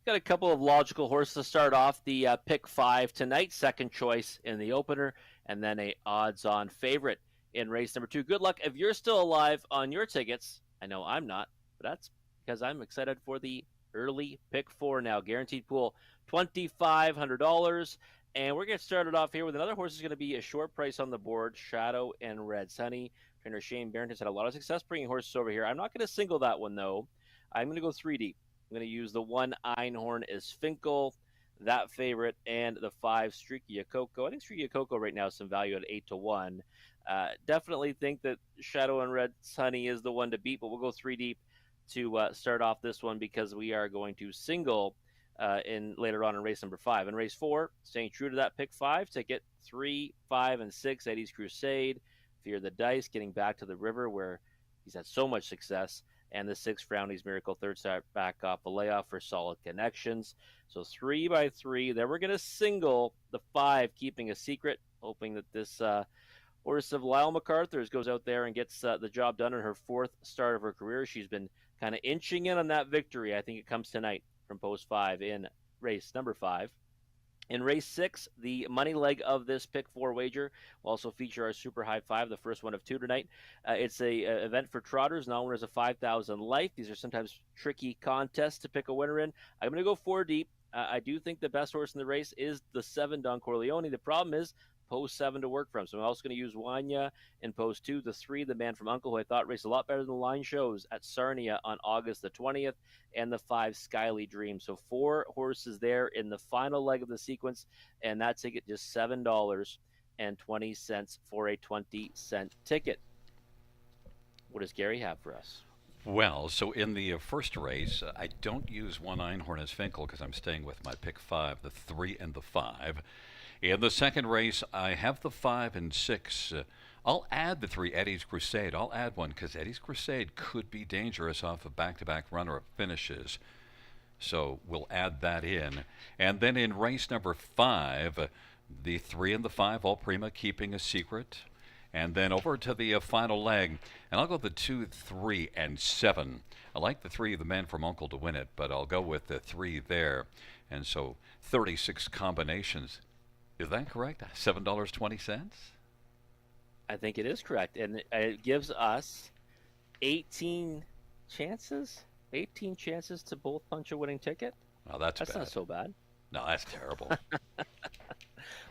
Got a couple of logical horses to start off. The pick 5 tonight, second choice in the opener, and then a odds-on favorite in race number 2. Good luck if you're still alive on your tickets. I know I'm not, but that's because I'm excited for the early pick 4 now. Guaranteed pool $2,500. And we're going to start it off here with another horse is going to be a short price on the board, Shadow and Red Sunny. Trainer Shane Barrington's had a lot of success bringing horses over here. I'm not going to single that one, though. I'm going to go 3 deep. I'm going to use the 1 Einhorn is Finkel, that favorite, and the 5 Streaky Coco. I think Streaky Coco right now is some value at 8-1. Definitely think that Shadow and Red Sunny is the one to beat, but we'll go 3 deep to start off this one because we are going to single in later on in race number 5. In race 4, staying true to that pick 5 ticket, 3, 5, and 6, Eddie's Crusade, Fear the Dice, getting back to the river where he's had so much success. And the 6 Frowny's Miracle, third start back off a layoff for solid connections. So 3 by 3. Then we're going to single the 5, keeping a secret, hoping that this horse of Lyle MacArthur's goes out there and gets the job done in her 4th start of her career. She's been kind of inching in on that victory. I think it comes tonight from post 5 in race number 5. In race 6, the money leg of this pick 4 wager will also feature our Super High 5, the first one of 2 tonight. It's a event for trotters, known as a 5,000 life. These are sometimes tricky contests to pick a winner in. I'm going to go 4 deep. I do think the best horse in the race is the 7 Don Corleone. The problem is post 7 to work from. So I'm also going to use Wanya in post 2. The 3, the Man from Uncle, who I thought raced a lot better than the line shows at Sarnia on August the 20th, and the 5, Skyly Dream. So 4 horses there in the final leg of the sequence, and that ticket just $7.20 for a 20-cent ticket. What does Gary have for us? Well, so in the first race, I don't use 1 Einhorn as Finkel because I'm staying with my pick 5, the 3 and the 5. In the second race, I have the 5 and 6. I'll add the 3 Eddie's Crusade. I'll add one because Eddie's Crusade could be dangerous off a back-to-back runner-up finishes. So we'll add that in. And then in race number 5, the 3 and the 5, all prima, keeping a secret. And then over to the final leg, and I'll go the 2, 3, and 7. I like the 3, the Man from Uncle, to win it, but I'll go with the 3 there. And so 36 combinations. Is that correct? $7.20? I think it is correct. And it gives us 18 chances? 18 chances to both punch a winning ticket? Well, that's bad. Not so bad. No, that's terrible.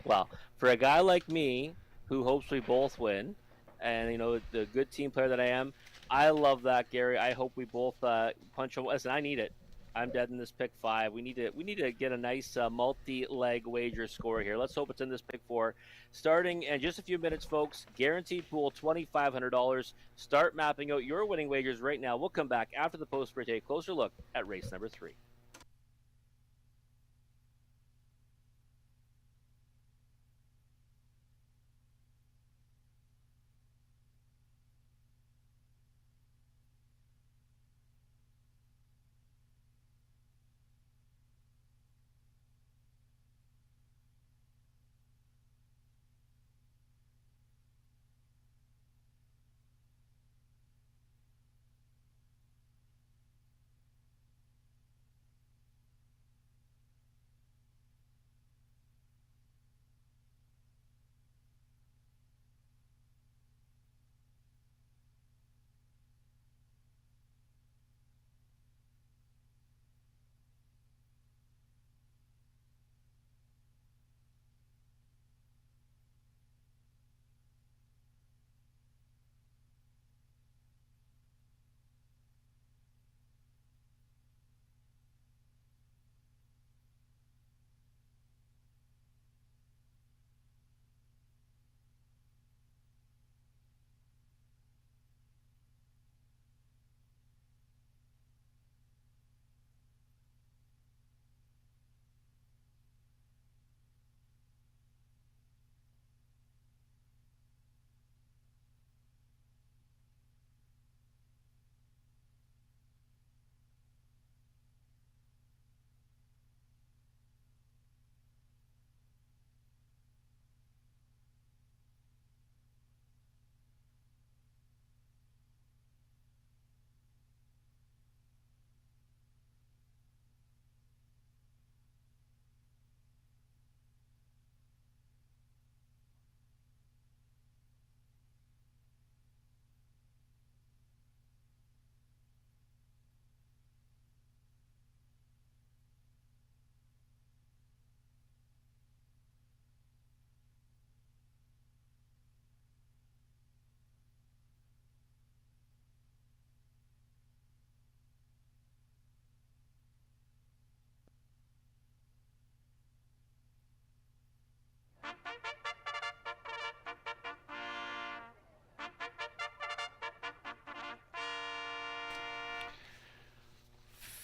Well, for a guy like me who hopes we both win, and, you know, the good team player that I am, I love that, Gary. I hope we both punch a... Listen, I need it. I'm dead in this pick 5. We need to get a nice multi-leg wager score here. Let's hope it's in this pick 4. Starting in just a few minutes, folks. Guaranteed pool $2,500. Start mapping out your winning wagers right now. We'll come back after the post for a closer look at race number 3.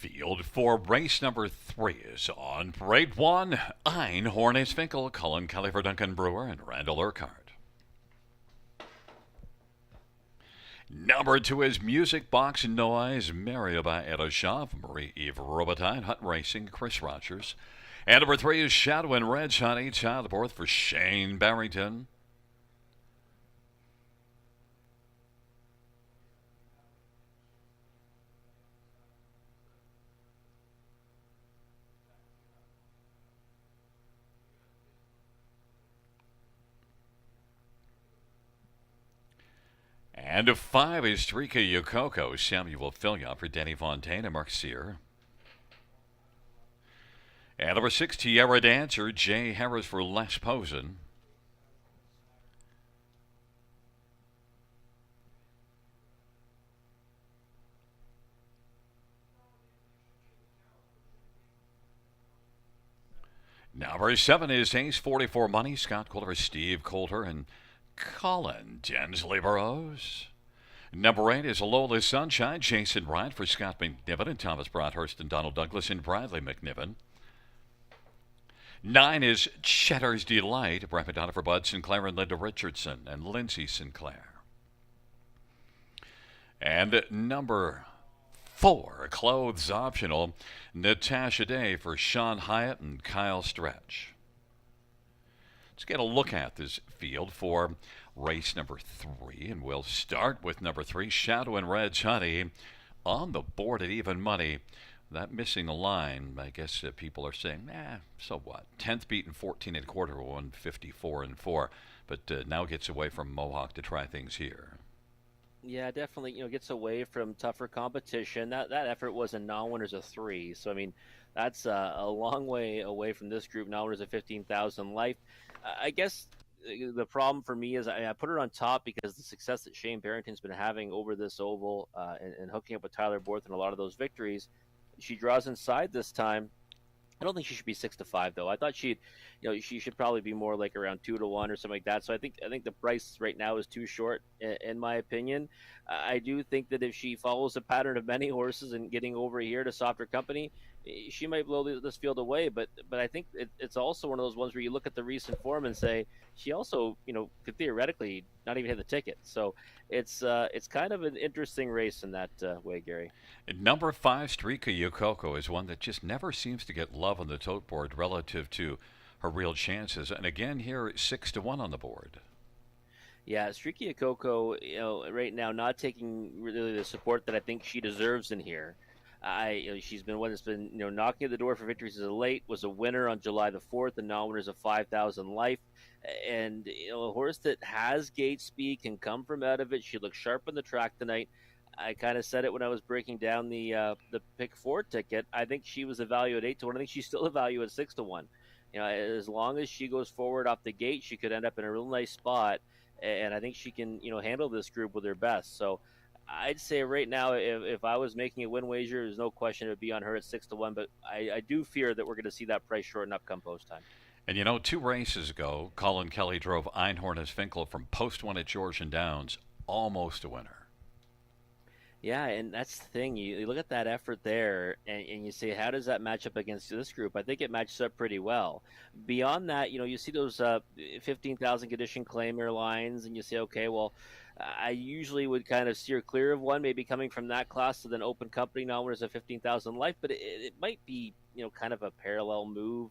Field for race number 3 is on parade 1. Einhorn Finkel, Cullen Kelly for Duncan Brewer, and Randall Urquhart. Number 2 is Music Box Noise, Mario by Etta Shaw, Marie-Eve Robitaille, Hunt Racing, Chris Rogers. And number 3 is Shadow and Red's Honey, Childbirth for Shane Barrington. And a 5 is Strika Yokoko, Samuel Filia for Danny Fontaine and Mark Sear. And number 6, Tierra Dancer, Jay Harris for Les Posen. Number 7 is Ace 44 Money, Scott Coulter, Steve Coulter, and Colin Densley Burrows. Number 8 is Lola Sunshine, Jason Wright for Scott McNiven and Thomas Broadhurst and Donald Douglas and Bradley McNiven. 9 is Cheddar's Delight, Brett Madonna for Bud Sinclair and Linda Richardson and Lindsay Sinclair. And number 4, Clothes Optional, Natasha Day for Sean Hyatt and Kyle Stretch. Let's get a look at this field for race number 3, and we'll start with number 3, Shadow and Red's Honey, on the board at even money. That missing a line, I guess people are saying, so what? 10th beaten 14 and a quarter, 154 and 4, but now gets away from Mohawk to try things here. Yeah, definitely. Gets away from tougher competition. That effort was a non-winners of 3. So I mean, that's a long way away from this group. Non-winners of 15,000 life. I guess the problem for me is I put her on top because the success that Shane Barrington's been having over this oval and hooking up with Tyler Borth in a lot of those victories. She draws inside this time. I don't think she should be 6-5 though. I thought she should probably be more like around 2-1 or something like that. So I think the price right now is too short, in my opinion. I do think that if she follows a pattern of many horses and getting over here to softer company, she might blow this field away. But I think it's also one of those ones where you look at the recent form and say she also could theoretically not even hit the ticket. So it's kind of an interesting race in that way, Gary. And number 5, Strika Yokoko, is one that just never seems to get love on the tote board relative to her real chances. And again here, 6-1 on the board. Yeah, Streaky Coco, right now not taking really the support that I think she deserves in here. She's been one that's been knocking at the door for victories as of late. Was a winner on July the 4th, and non-winners of 5,000 life. And a horse that has gate speed can come from out of it. She looks sharp on the track tonight. I kind of said it when I was breaking down the pick 4 ticket. I think she was a value at 8-1. I think she's still a value at 6-1. As long as she goes forward off the gate, she could end up in a real nice spot. And I think she can, handle this group with her best. So I'd say right now, if I was making a win wager, there's no question it would be on her at 6-1. But I do fear that we're going to see that price shorten up come post time. And 2 races ago, Colin Kelly drove Einhorn Finkel from post 1 at Georgian Downs, almost a winner. Yeah, and that's the thing. You look at that effort there, and you say, how does that match up against this group? I think it matches up pretty well. Beyond that, you see those 15,000 condition claim airlines, and you say, okay, well, I usually would kind of steer clear of one, maybe coming from that class to then open company non-winners of 15,000 life, but it might be, kind of a parallel move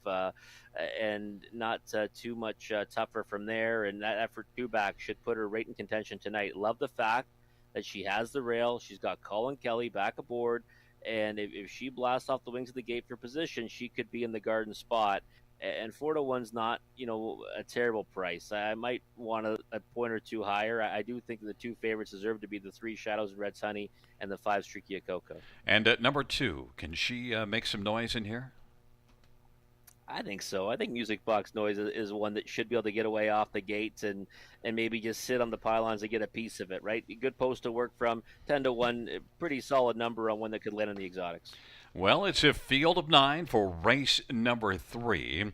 and not too much tougher from there. And that effort 2 back should put her right in contention tonight. Love the fact that she has the rail. She's got Colin Kelly back aboard, and if she blasts off the wings of the gate for position, she could be in the garden spot. And 4-1's not, a terrible price. I might want a point or 2 higher. I do think the 2 favorites deserve to be the 3 Shadows and Red's Honey and the 5 Streaky Coco. And at number 2, can she make some noise in here? I think so. I think Music Box Noise is one that should be able to get away off the gates and maybe just sit on the pylons and get a piece of it, right? Good post to work from. 10-1, pretty solid number on one that could land in the exotics. Well, it's a field of 9 for race number 3.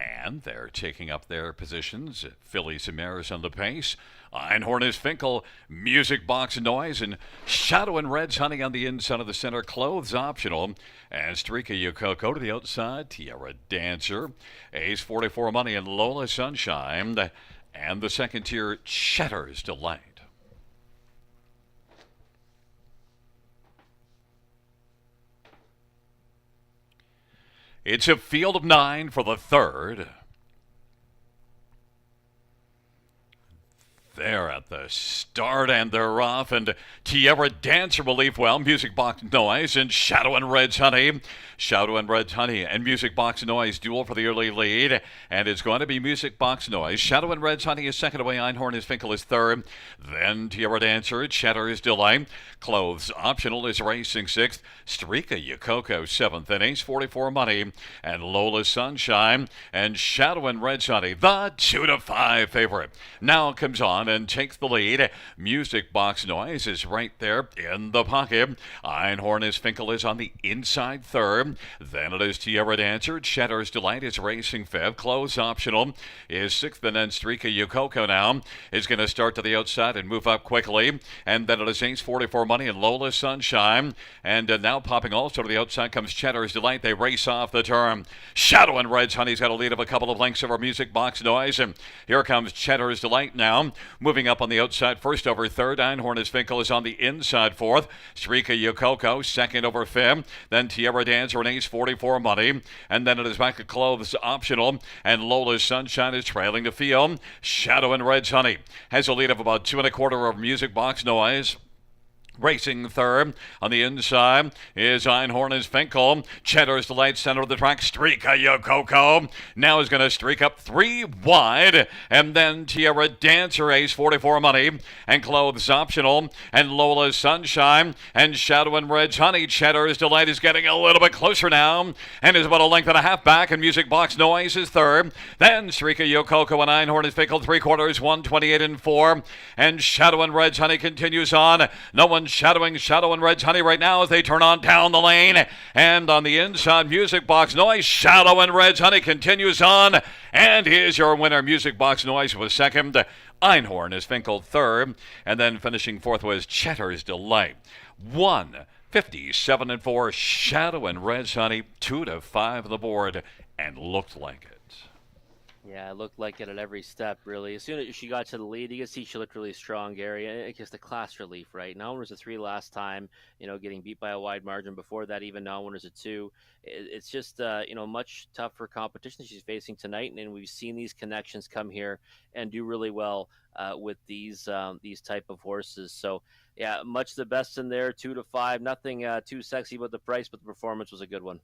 And they're taking up their positions. Fillies and Mares on the pace. Einhorn is Finkel, Music Box Noise, and Shadow and Red's Honey on the inside of the center. Clothes optional. And Streaka Yokoko to the outside. Tierra Dancer. Ace 44 Money and Lola Sunshine. And the second tier, Cheddar's Delight. It's a field of 9 for the third. They're at the start and they're off, and Tierra Dancer will leave well. Music Box Noise and Shadow and Red's Honey. Shadow and Red's Honey and Music Box Noise duel for the early lead, and it's going to be Music Box Noise. Shadow and Red's Honey is second away. Einhorn is Finkel is third. Then Tierra Dancer, Cheddar's Delight. Clothes Optional is racing sixth. Streaka Yokoko seventh, and Ace 44 Money and Lola Sunshine and Shadow and Red's Honey, the 2-5 favorite. Now comes on and takes the lead. Music Box Noise is right there in the pocket. Einhorn is Finkel is on the inside third. Then it is Tierra Dancer. Cheddar's Delight is racing fifth. Close Optional is sixth, and then Streaka Yokoko now is going to start to the outside and move up quickly. And then it is Ace 44 Money and Lola Sunshine. And now popping also to the outside comes Cheddar's Delight. They race off the turn. Shadow and Red's Honey's got a lead of a couple of lengths over Music Box Noise. And here comes Cheddar's Delight now. Moving up on the outside, first over third. Einhorn is Finkel is on the inside fourth. Streaka Yokoko second over fifth. Then Tierra Dancer and Ace 44 Money. And then it is back to Clothes Optional. And Lola's Sunshine is trailing the field. Shadow and Red's Honey has a lead of about 2 1/4 of Music Box Noise. Racing third on the inside is Einhorn is Finkel. Cheddar's Delight center of the track. Streaka Yokoko now is going to streak up 3 wide. And then Tierra Dancer, Ace 44 Money and Clothes Optional and Lola's Sunshine and Shadow and Red's Honey. Cheddar's Delight is getting a little bit closer now and is about a length and a half back. And Music Box Noise is third. Then Streaka Yokoko and Einhorn is Finkel 3/4, 128 and 4. And Shadow and Red's Honey continues on. No one shadowing Shadow and Red's Honey right now as they turn on down the lane. And on the inside, Music Box Noise. Shadow and Red's Honey continues on. And here's your winner. Music Box Noise was second. Einhorn is Finkel third. And then finishing fourth was Cheddar's Delight. 157 and 4. Shadow and Red's Honey 2-5 on the board, and looked like it. Yeah, it looked like it at every step, really. As soon as she got to the lead, you could see she looked really strong, Gary. And it's just a class relief, right? Now was a 3 last time, getting beat by a wide margin. Before that, even now was a 2. It's just, much tougher competition she's facing tonight. And we've seen these connections come here and do really well with these type of horses. So, yeah, much the best in there, 2-5. Nothing too sexy about the price, but the performance was a good one.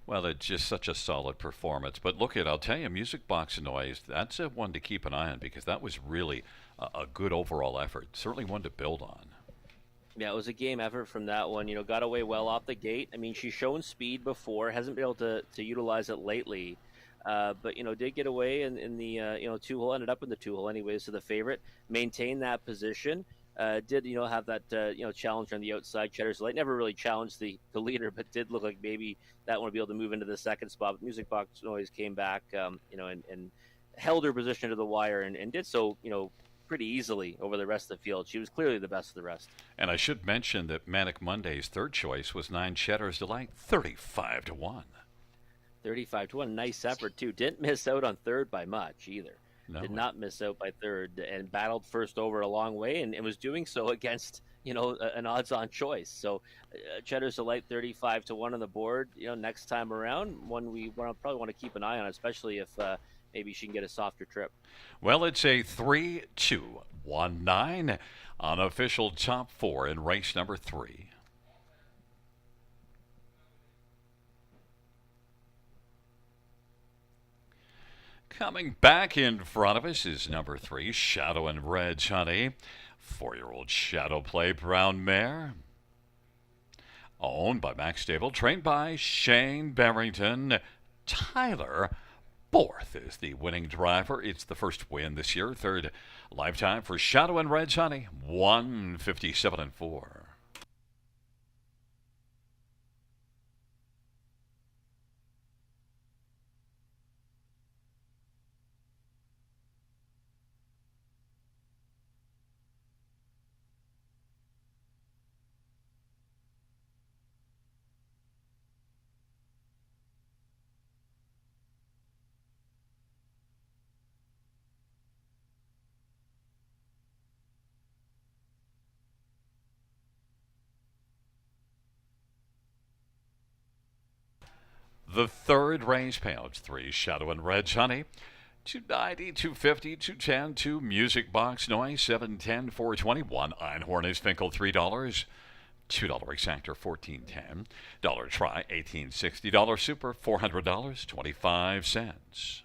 Well, it's just such a solid performance. But look I'll tell you, Music Box Noise, that's a one to keep an eye on because that was really a good overall effort. Certainly one to build on. Yeah, it was a game effort from that one. Got away well off the gate. I mean, she's shown speed before, hasn't been able to utilize it lately. But, did get away in the, 2-hole, ended up in the 2-hole anyways. So the favorite maintained that position. Did have that challenge on the outside. Cheddar's Delight never really challenged the leader, but did look like maybe that one would be able to move into the second spot. But Music Box Noise came back, and held her position to the wire and did so, pretty easily over the rest of the field. She was clearly the best of the rest. And I should mention that Manic Monday's third choice was 9 Cheddar's Delight, 35-1. 35-1, nice effort too. Didn't miss out on third by much either. No. Did not miss out by third and battled first over a long way and was doing so against, an odds-on choice. So Cheddar's Delight 35-1 on the board. Next time around, one we probably want to keep an eye on, especially if maybe she can get a softer trip. Well, it's a 3-2-1-9 on official top 4 in race number 3. Coming back in front of us is number 3, Shadow and Red's Honey. 4-year-old Shadow Play Brown Mare. Owned by Max Stable, trained by Shane Barrington. Tyler Borth is the winning driver. It's the first win this year. Third lifetime for Shadow and Red's Honey. 157 and 4. The third race payouts 3 Shadow and Red's Honey. 290, 250, 210, 2 Music Box Noise, 710, 421. Einhorn is Finkel, $3. $2 exactor, $14.10. Dollar try, $18.60. Dollar super, $400, 25 cents.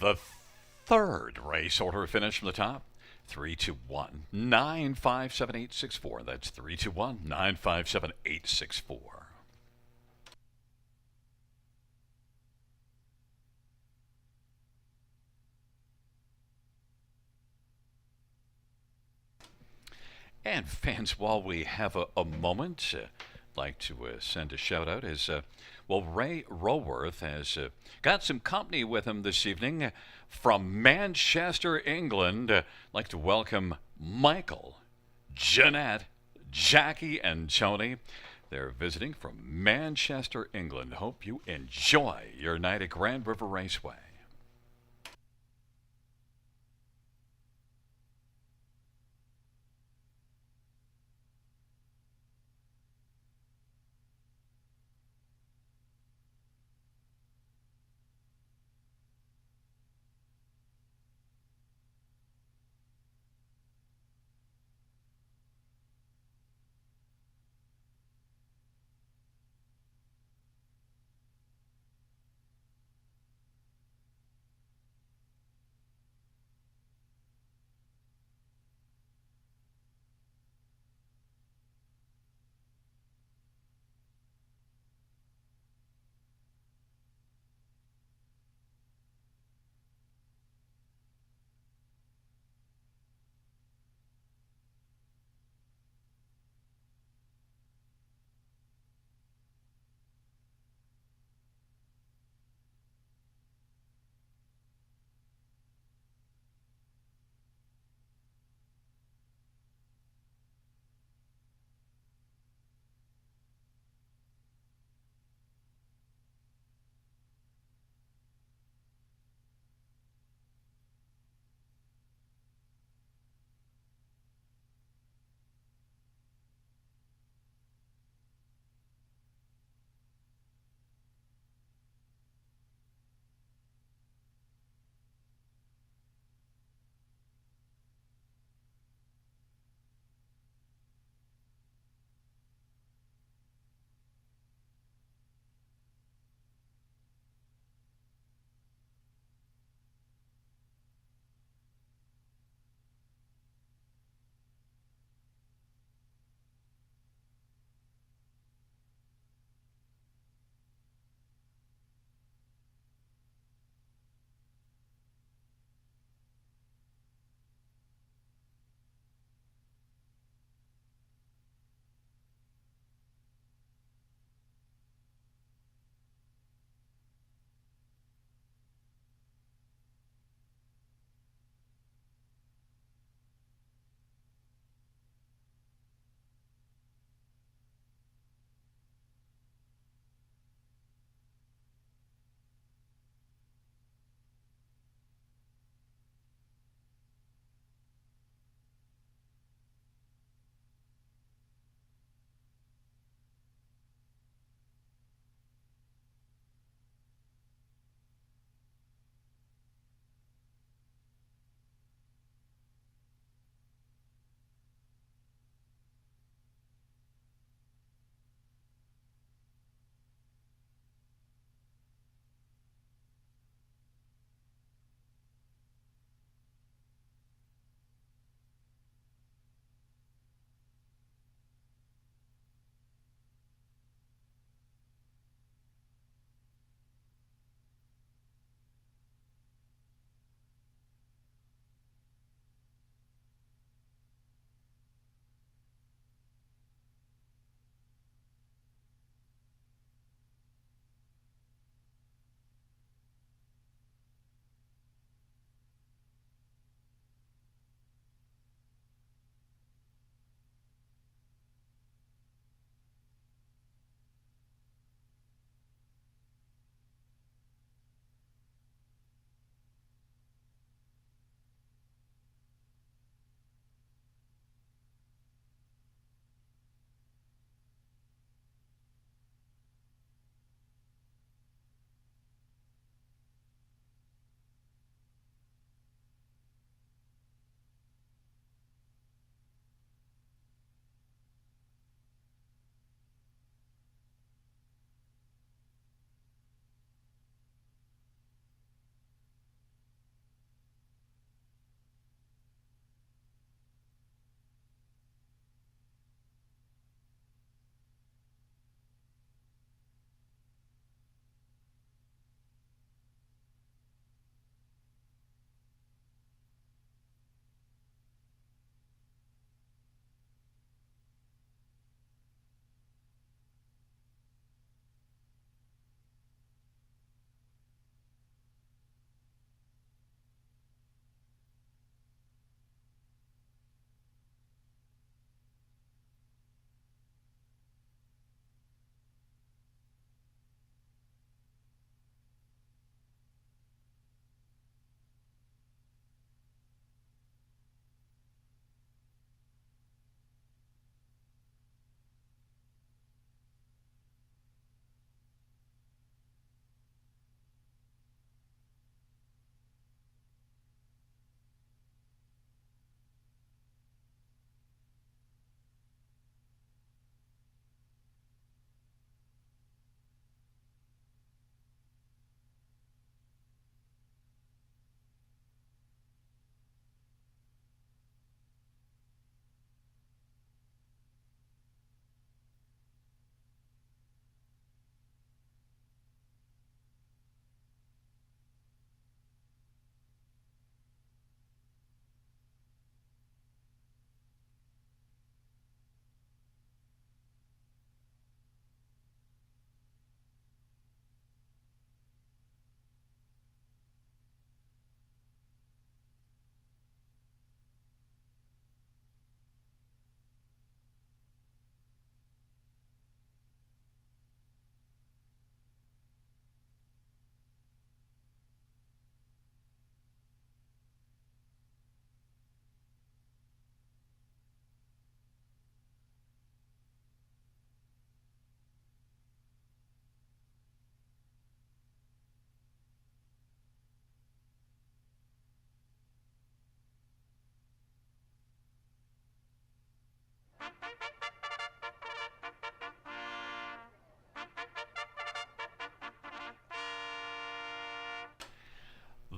The third race order finish from the top. 321 957 864. That's 321 957 864. And fans, while we have a moment, like to send a shout out as Ray Roworth has got some company with him this evening from Manchester, England. Like to welcome Michael, Jeanette, Jackie, and Tony. They're visiting from Manchester, England. Hope you enjoy your night at Grand River Raceway.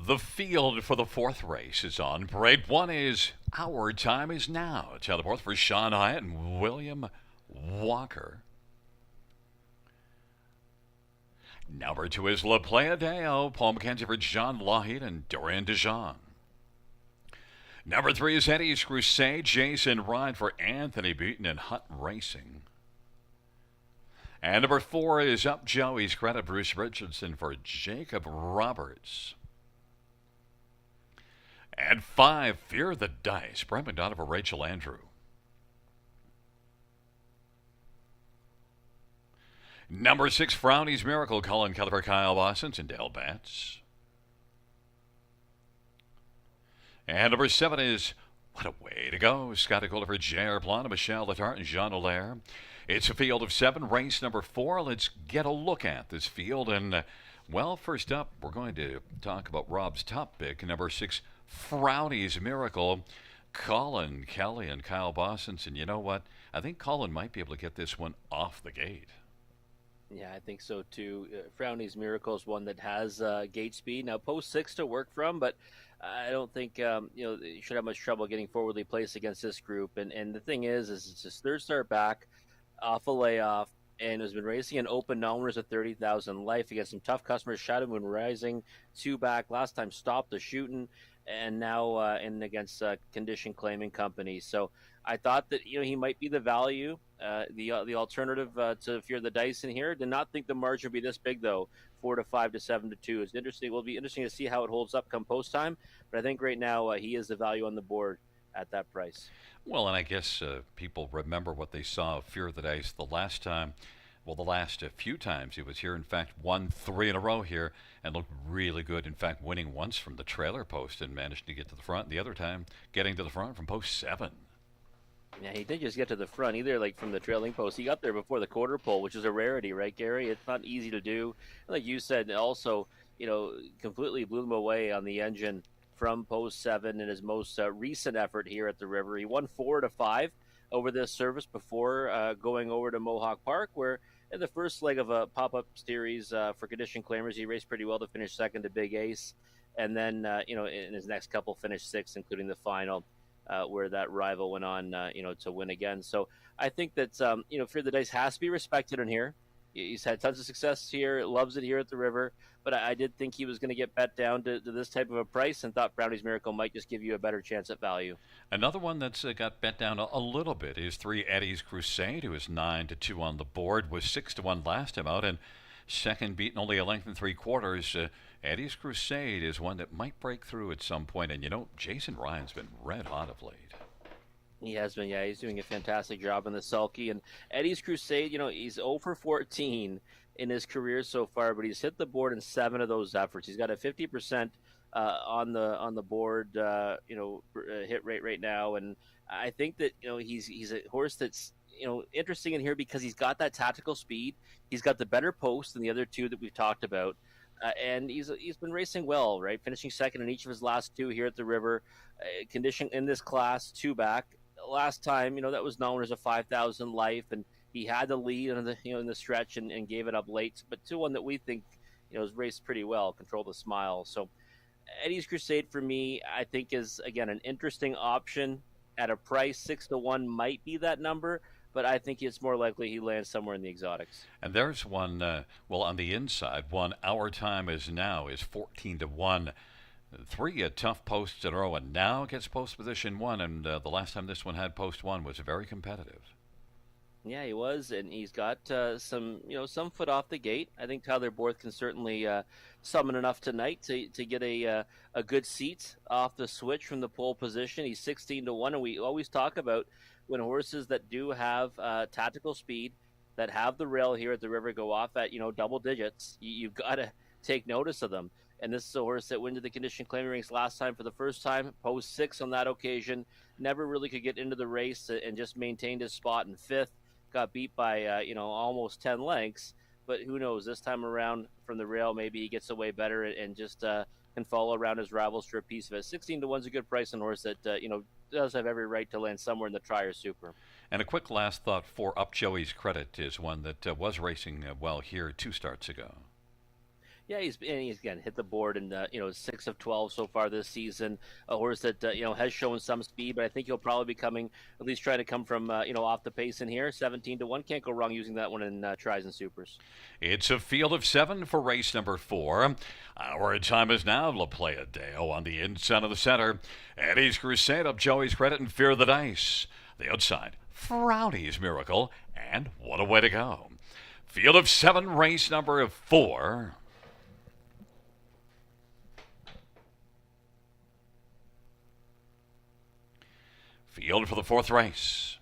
The field for the fourth race is on. Parade one is Our Time Is Now. It's out of fourth for Sean Hyatt and William Walker. Number two is La Playa Deo. Paul McKenzie for John Lougheed and Dorian DeJong. Number three is Eddie's Crusade. Jason Ryan for Anthony Beaton and Hunt Racing. And number four is Up Joey's Credit. Bruce Richardson for Jacob Roberts. And five, Fear the Dice. Brent McDonough for Rachel Andrew. Number six, Frowny's Miracle. Colin Keller for Kyle Bossens and Dale Batts. And number seven is What a Way to Go. Scotty Kohler for J.R. Plana, Michelle Letarte, and Jean Allaire. It's a field of seven. Race number four. Let's get a look at this field. And, well, first up, we're going to talk about Rob's top pick, number six, Frowny's Miracle. Colin Kelly and Kyle Bossens. And you know what? I think Colin might be able to get this one off the gate. Yeah, I think so too. Frowny's Miracle is one that has gate speed. Now, post six to work from, but I don't think you should have much trouble getting forwardly placed against this group. And the thing is it's his third start back off a layoff, and has been racing an open non-winners of 30,000 life against some tough customers. Shadow Moon Rising, two back. Last time stopped the shooting, and now in against condition claiming companies. So I thought that he might be the value, the alternative to Fear the Dice in here. Did not think the margin would be this big though, 4 to 5 to 7 to 2. It's interesting. It will be interesting to see how it holds up come post time. But I think right now he is the value on the board at that price. Well, and I guess people remember what they saw of Fear the Dice the last time. Well, the last few times he was here. In fact, won 3 in a row here and looked really good. In fact, winning once from the trailer post and managed to get to the front. The other time, getting to the front from post 7. Yeah, he did just get to the front, either like from the trailing post. He got there before the quarter pole, which is a rarity, right, Gary? It's not easy to do. Like you said, also, completely blew him away on the engine from post 7 in his most recent effort here at the River. He won 4 to 5 over this service before going over to Mohawk Park, where in the first leg of a pop-up series for condition claimers, he raced pretty well to finish second to Big Ace. And then, in his next couple, finished sixth, including the final, where that rival went on, to win again. So I think that, Fear the Dice has to be respected in here. He's had tons of success here, loves it here at the River, but I did think he was going to get bet down to this type of a price and thought Brownie's Miracle might just give you a better chance at value. Another one that's got bet down a little bit is 3 Eddie's Crusade, who is 9 to 2 on the board, was 6 to 1 last time out, and second beaten only a length and 3/4. Eddie's Crusade is one that might break through at some point, and Jason Ryan's been red hot of late. He has been, yeah. He's doing a fantastic job in the sulky. And Eddie's Crusade, he's 0 for 14 in his career so far, but he's hit the board in 7 of those efforts. He's got a 50% on the board, hit rate right now. And I think that he's a horse that's interesting in here because he's got that tactical speed. He's got the better post than the other two that we've talked about. And he's been racing well, right? Finishing second in each of his last 2 here at the River. Condition in this class, 2 back. Last time, that was known as a 5,000 life, and he had the lead in the stretch and gave it up late. But 2-1 that we think, has raced pretty well, Control the Smile. So Eddie's Crusade for me, I think is again an interesting option at a price. 6 to 1 might be that number, but I think it's more likely he lands somewhere in the exotics. And there's one, on the inside, one Our Time Is Now is 14 to 1. 3 tough posts in a row, and now gets post position 1. And the last time this one had post 1 was very competitive. Yeah, he was, and he's got some foot off the gate. I think Tyler Borth can certainly summon enough tonight to get a good seat off the switch from the pole position. He's 16 to 1, and we always talk about when horses that do have tactical speed, that have the rail here at the River go off at double digits. You've got to take notice of them. And this is a horse that went to the condition claiming ranks last time for the first time, post 6 on that occasion, never really could get into the race and just maintained his spot in 5th. Got beat by almost 10 lengths, but who knows, this time around from the rail maybe he gets away better and just can follow around his rivals for a piece of it. 16 to 1 is a good price on a horse that does have every right to land somewhere in the Tri or Super. And a quick last thought for Up Joey's Credit is one that was racing well here 2 starts ago. Yeah, he's again hit the board in 6 of 12 so far this season. A horse that has shown some speed, but I think he'll probably be coming at least try to come from off the pace in here. 17-1, can't go wrong using that one in tries and supers. It's a field of 7 for race number 4. Our time is now. La Playa Deo on the inside of the center. Eddie's Crusade up Joey's Credit and Fear the Dice. The outside, Frowdy's Miracle, and What a Way to Go. Field of 7, race number 4. Field for the 4th race.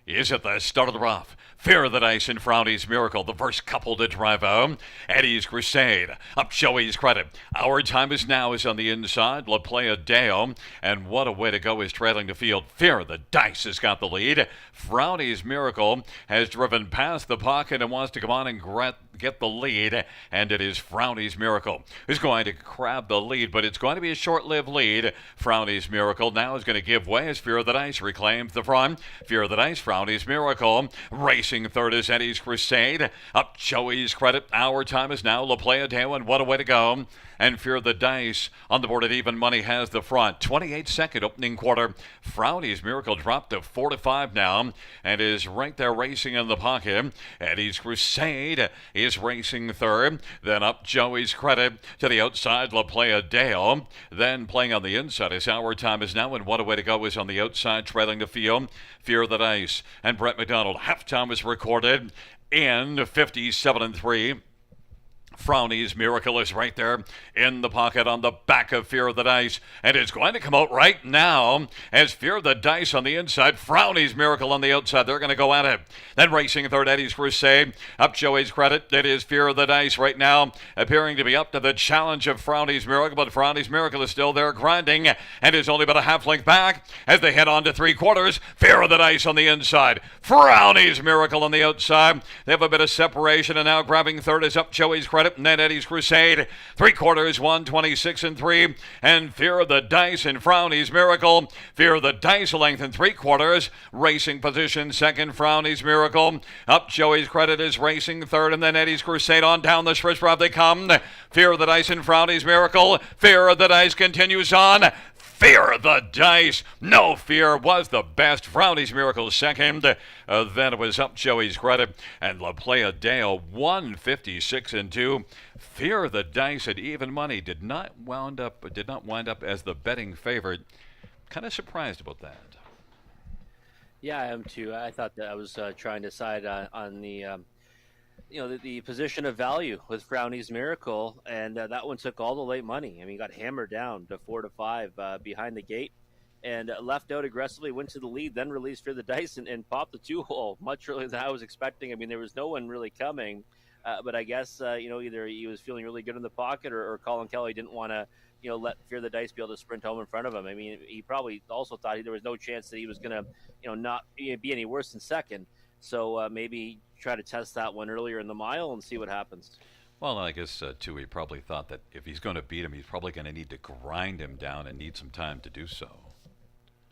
Is at the start of the rough. Fear the Dice and Frowdy's Miracle, the first couple to drive out. Eddie's Crusade, up Joey's Credit. Our time is now is on the inside. La Playa Deo, and What a Way to Go is trailing the field. Fear the Dice has got the lead. Frowdy's Miracle has driven past the pocket and wants to come on and get the lead, and it is Frowdy's Miracle who's going to grab the lead, but it's going to be a short-lived lead. Frowdy's Miracle now is going to give way as Fear the Dice reclaims the front. Fear the Dice, Frowdy's Miracle. Racing third is Eddie's Crusade. Up Joey's Credit. Our time is now. La Playa Deo, and What a Way to Go. And Fear the Dice on the board at even money has the front. 28-second opening quarter. Frowdy's Miracle dropped to 4-5 now and is right there racing in the pocket. Eddie's Crusade is racing third. Then up Joey's Credit to the outside. La Playa Deo. Then playing on the inside as Our time is now, and What a Way to Go is on the outside trailing the field. Fear the Dice and Brett McDonald. Halftime is recorded in 57-3. Frowdy's Miracle is right there in the pocket on the back of Fear the Dice, and it's going to come out right now as Fear the Dice on the inside, Frowdy's Miracle on the outside. They're going to go at it. Then racing third, Eddie's Crusade. Up Joey's Credit. It is Fear the Dice right now, appearing to be up to the challenge of Frowdy's Miracle, but Frowdy's Miracle is still there grinding and is only about a half length back as they head on to 3/4. Fear the Dice on the inside, Frowdy's Miracle on the outside. They have a bit of separation, and now grabbing third is Up Joey's Credit. And then Eddie's Crusade, 3/4, 126-3, and Fear the Dice and Frowdy's Miracle. Fear the Dice, a length and 3/4, racing position second. Frowdy's Miracle. Up Joey's Credit is racing third, and then Eddie's Crusade on down the stretch. They come. Fear the Dice and Frowdy's Miracle. Fear the Dice continues on. Fear the Dice. No Fear was the best. Frowdy's Miracle second. Then it was Up Joey's Credit and La Playa Deo 156-2. Fear the Dice at even money did not wind up as the betting favorite. Kind of surprised about that. Yeah, I am too. I thought that I was trying to decide on the position of value with Frowdy's Miracle, and that one took all the late money. I mean, got hammered down to 4-5 behind the gate, and left out aggressively, went to the lead, then released Fear the Dice and popped the 2-hole much earlier than I was expecting. I mean, there was no one really coming, but I guess either he was feeling really good in the pocket, or Colin Kelly didn't want to let Fear the Dice be able to sprint home in front of him. I mean, he probably also thought there was no chance that he was going to not be any worse than second. So maybe try to test that one earlier in the mile and see what happens. Well, I guess, too, he probably thought that if he's going to beat him, he's probably going to need to grind him down and need some time to do so.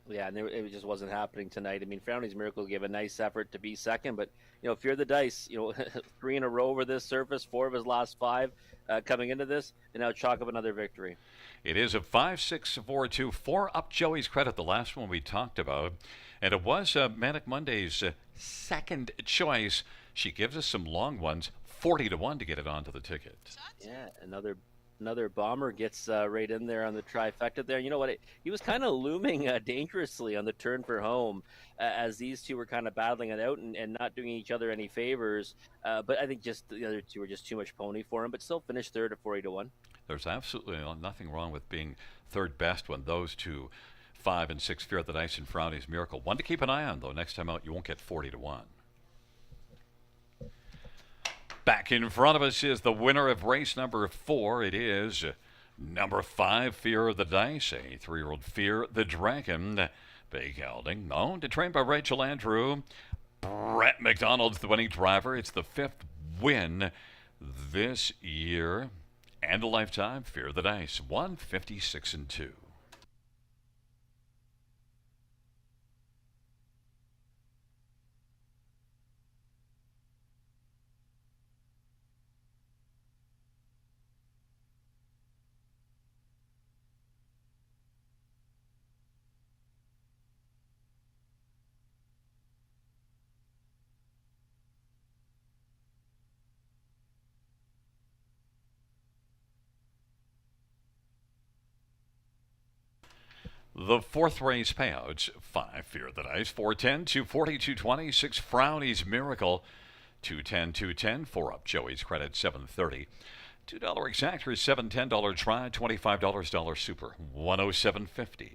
Yeah, and it just wasn't happening tonight. I mean, Frowdy's Miracle gave a nice effort to be second, but, Fear the Dice, 3 in a row over this surface, 4 of his last 5 coming into this, and now chalk up another victory. It is a 5-6-4-2, 4 Up Joey's Credit, the last one we talked about. And it was Manic Monday's second choice. She gives us some long ones, 40-1 to get it onto the ticket. Yeah, another bomber gets right in there on the trifecta there. You know what? He was kind of looming dangerously on the turn for home as these two were kind of battling it out and not doing each other any favors. But I think just the other two were just too much pony for him, but still finished third at 40-1. There's absolutely nothing wrong with being third best when those two, 5 and 6, Fear the Dice and Frowdy's Miracle. One to keep an eye on, though. Next time out, you won't get 40-1. Back in front of us is the winner of race number 4. It is number 5, Fear the Dice, a 3-year-old Fear the Dragon. Big gelding, owned and trained by Rachel Andrew. Brett McDonald's the winning driver. It's the 5th win this year. And a lifetime, Fear the Dice, 156-2. The fourth race payouts 5 Fear the Dice, 410, 240, 220, 6 Frownies Miracle, 210, 210, 4 Up Joey's Credit, 730. $2 exactors, $7 $10 try, $25 dollar super, 107.50.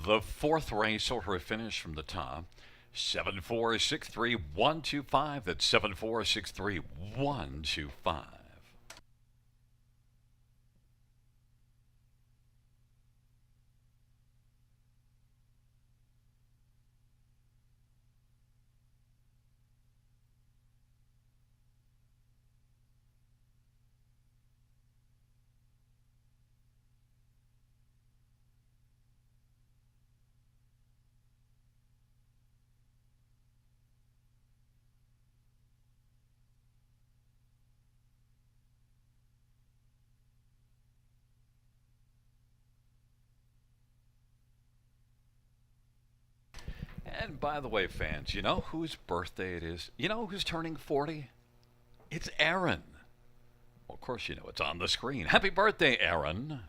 The fourth race order finish from the top. 7463125. That's 7463125. And by the way, fans, you know whose birthday it is? You know who's turning 40? It's Aaron. Well, of course, you know it's on the screen. Happy birthday, Aaron.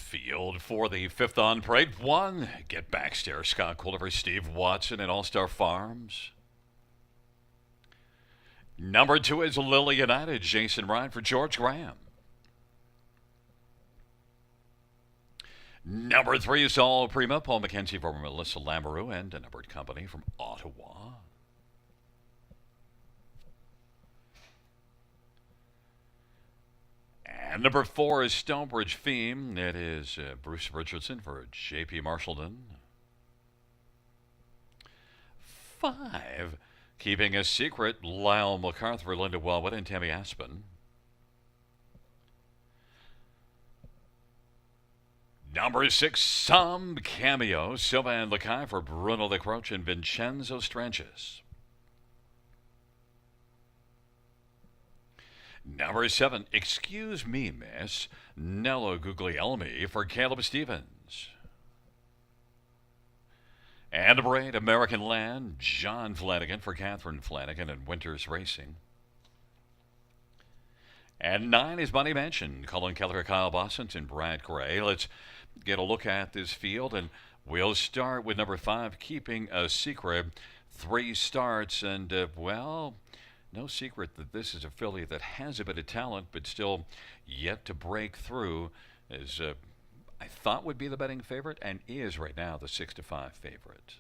Field for the fifth on parade. One. Get back stairs. Scott Culliver, Steve Watson, and All Star Farms. Number 2 is Lily United. Jason Ryan for George Graham. Number 3 is All Prima. Paul McKenzie for Melissa Lamoureux and a numbered company from Ottawa. And number 4 is Stonebridge Theme. It is Bruce Richardson for J.P. Marshallton. 5. Keeping a Secret, Lyle MacArthur, Linda Wellwood, and Tammy Aspen. Number 6, Some Cameo, Sylvain Lacaille for Bruno Lacroix and Vincenzo Stranges. Number 7, Excuse Me, Miss, Nello Guglielmi for Caleb Stevens. And number 8, American Land, John Flanagan for Catherine Flanagan and Winters Racing. And 9 is Bunny Mansion, Colin Keller, Kyle Bossent, and Brad Gray. Let's get a look at this field, and we'll start with number 5, Keeping a Secret. 3 starts, and, well, no secret that this is a filly that has a bit of talent, but still yet to break through, as I thought would be the betting favorite, and is right now the 6-5 favorite.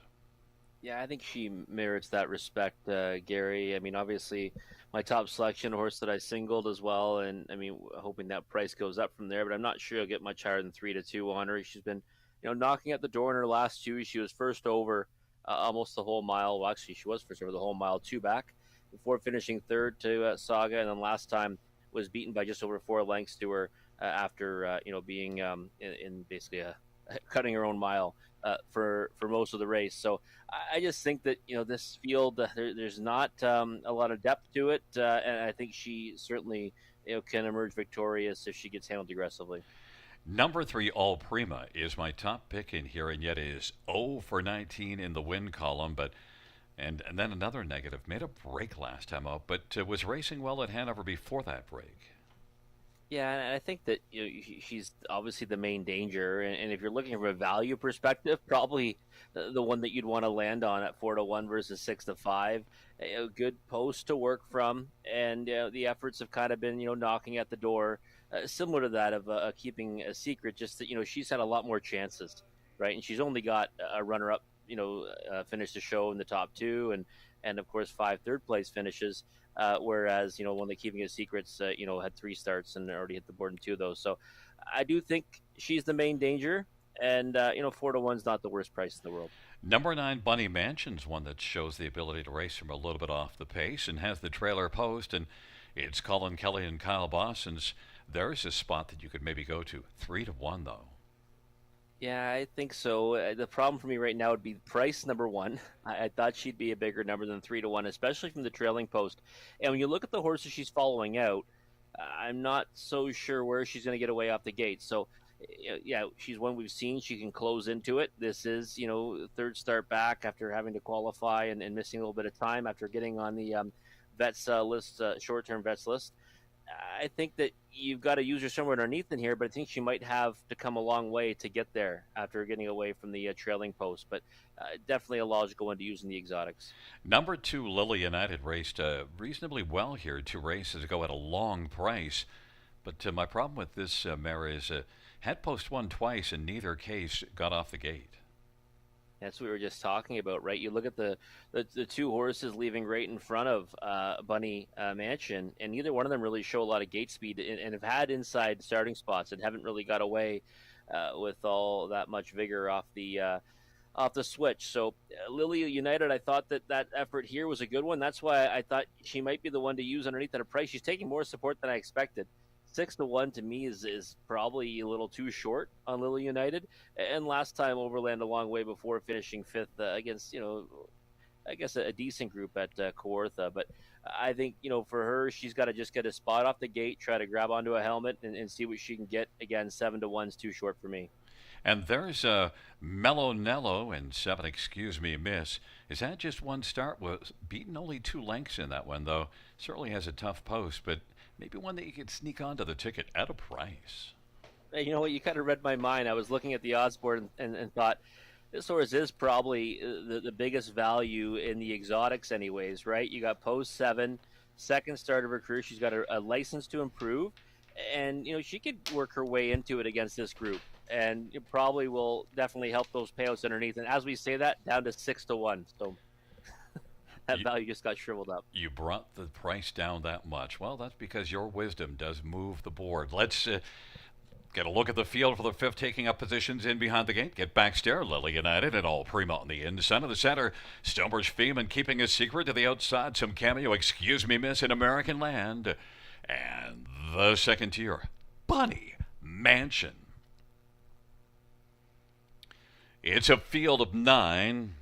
Yeah, I think she merits that respect, Gary. I mean, obviously, my top selection, a horse that I singled as well, and I mean, hoping that price goes up from there. But I'm not sure I'll get much higher than 3-2 on her. She's been, knocking at the door in her last 2. She was first over almost the whole mile. Well, actually, she was first over the whole mile, 2 back, before finishing third to Saga, and then last time was beaten by just over 4 lengths to her after being in basically cutting her own mile for most of the race. So I just think that this field there's not a lot of depth to it, and I think she certainly can emerge victorious if she gets handled aggressively. Number 3, All Prima, is my top pick in here, and yet is 0 for 19 in the win column, but. And then another negative. Made a break last time out, but was racing well at Hanover before that break. Yeah, and I think that she's obviously the main danger, and if you're looking from a value perspective, probably the one that you'd want to land on at 4-1 versus 6-5. A good post to work from, and the efforts have kind of been knocking at the door, similar to that of Keeping a Secret. Just that she's had a lot more chances, right? And she's only got a runner-up. Finished the show in the top 2, and of course 5 third place finishes. Whereas one of the Keeping a Secrets, had 3 starts and already hit the board in 2 of those. So I do think she's the main danger, and 4-1's not the worst price in the world. Number 9, Bunny Mansion's one that shows the ability to race from a little bit off the pace and has the trailer post, and it's Colin Kelly and Kyle Bossens. There's a spot that you could maybe go to. 3-1 though. Yeah, I think so. The problem for me right now would be price, number 1. I thought she'd be a bigger number than 3-1, especially from the trailing post. And when you look at the horses she's following out, I'm not so sure where she's going to get away off the gate. So, yeah, she's one we've seen. She can close into it. This is, third start back after having to qualify and missing a little bit of time after getting on the vets list, short-term vets list. I think that you've got to use her somewhere underneath in here, but I think she might have to come a long way to get there after getting away from the trailing post. But definitely a logical one to use in the exotics. Number 2, Lily United, raced reasonably well here. 2 races ago at a long price. But my problem with this mare is had post won twice, in neither case got off the gate. That's what we were just talking about, right? You look at the 2 horses leaving right in front of Bunny Mansion, and neither one of them really show a lot of gate speed and have had inside starting spots and haven't really got away with all that much vigor off the switch. So Lily United, I thought that effort here was a good one. That's why I thought she might be the one to use underneath at a price. She's taking more support than I expected. 6-1 to me is probably a little too short on Lily United. And last time Overland a long way before finishing 5th against, I guess a decent group at Kawartha. But I think, for her, she's got to just get a spot off the gate, try to grab onto a helmet and see what she can get. Again, 7-1's too short for me. And there's Mellow Nello and 7 Excuse Me Miss. Is that just one start? Was beaten only 2 lengths in that one, though. Certainly has a tough post, but maybe one that you could sneak onto the ticket at a price. You know what? You kind of read my mind. I was looking at the odds board and thought this horse is probably the biggest value in the exotics, anyways, right? You got post seven, second start of her career. She's got a license to improve, and she could work her way into it against this group, and it probably will definitely help those payouts underneath. And as we say that, down to 6-1. So that You, value just got shriveled up. you brought the price down that much. Well, that's because your wisdom does move the board. Let's get a look at the field for the fifth, taking up positions in behind the gate. Get back stair, Lily United, and all prima on the inside of the center. Stonebridge Fame and keeping a secret to the outside. Some cameo, excuse me, miss, in American land. And the second tier, Bunny Mansion. It's a field of 9.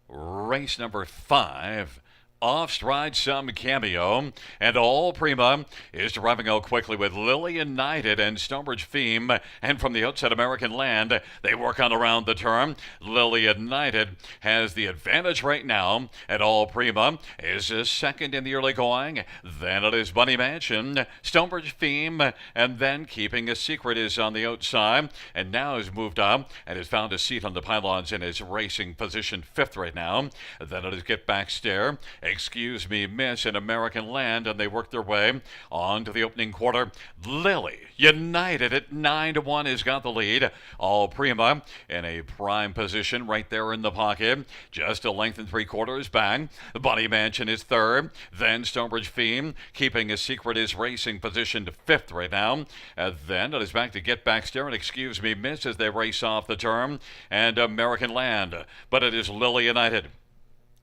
Race number 5. Off stride some cameo, and all prima is driving out quickly with Lily United and Stonebridge Theme, and from the outside American land, they work on around the turn. Lily United has the advantage right now, and all prima is second in the early going. Then it is Bunny Mansion, Stonebridge Theme, and then Keeping a Secret is on the outside, and now has moved up and has found a seat on the pylons and is racing position 5th right now. Then it is Get Back Stair, excuse me, miss in American land, and they work their way on to the opening quarter. Lily United at 9-1 has got the lead. All prima in a prime position right there in the pocket. Just a length and 3/4 back. Bunny Mansion is 3rd. Then Stonebridge Theme, Keeping a Secret, is racing position to 5th right now. Then it is back to Get Back Stair and excuse me, miss as they race off the turn. And American land. But it is Lily United.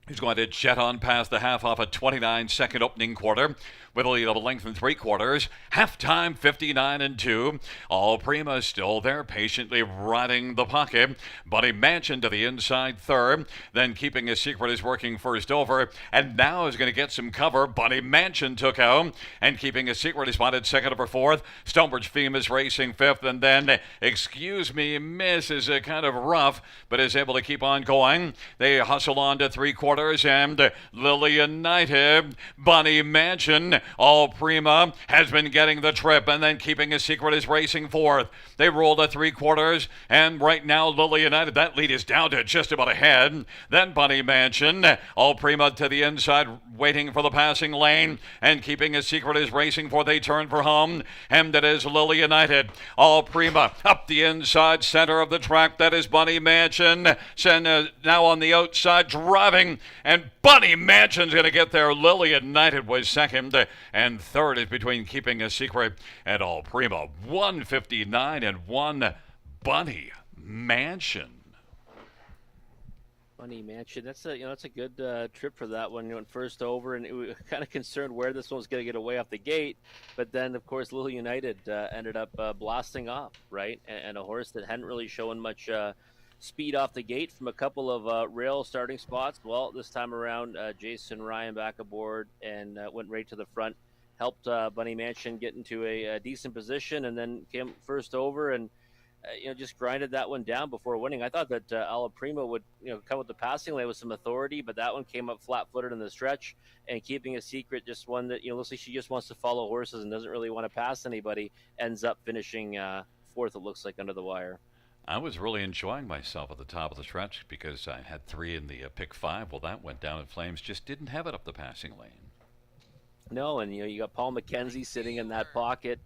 He's going to jet on past the half off a 29-second opening quarter with a lead of a length and 3/4. Halftime 59-2. All prima still there, patiently riding the pocket. Bunny Mansion to the inside 3rd. Then Keeping a Secret is working first over, and now is going to get some cover. Bunny Mansion took out, and Keeping a Secret is spotted second over 4th. Stonebridge Theme is racing 5th, and then excuse me, miss is kind of rough, but is able to keep on going. They hustle on to 3/4, and Lily United, Bunny Mansion, all prima has been getting the trip, and then Keeping a Secret is racing 4th. They roll to 3/4, and right now Lily United, that lead is down to just about ahead. Then Bunny Mansion, all prima to the inside, waiting for the passing lane, and Keeping a Secret is racing 4th. They turn for home, and it is Lily United, all prima up the inside center of the track. That is Bunny Mansion, now on the outside driving, and Bunny Mansion's going to get there. Lily United was second, and 3rd is between Keeping a Secret and all prima. 159-1 Bunny Mansion. Bunny Mansion. That's a good trip for that one. You went first over, and we were kind of concerned where this one was going to get away off the gate. But then, of course, Lily United ended up blasting off, right? And a horse that hadn't really shown much speed off the gate from a couple of rail starting spots. Well, this time around, Jason Ryan back aboard and went right to the front, helped Bunny Mansion get into a decent position, and then came first over and just grinded that one down before winning. I thought that Alla Prima would come with the passing lane with some authority, but that one came up flat-footed in the stretch, and Keeping a Secret, just one that looks like she just wants to follow horses and doesn't really want to pass anybody, ends up finishing 4th, it looks like, under the wire. I was really enjoying myself at the top of the stretch because I had 3 in the pick 5. Well, that went down in flames. Just didn't have it up the passing lane. No, and you got Paul McKenzie sitting in that pocket,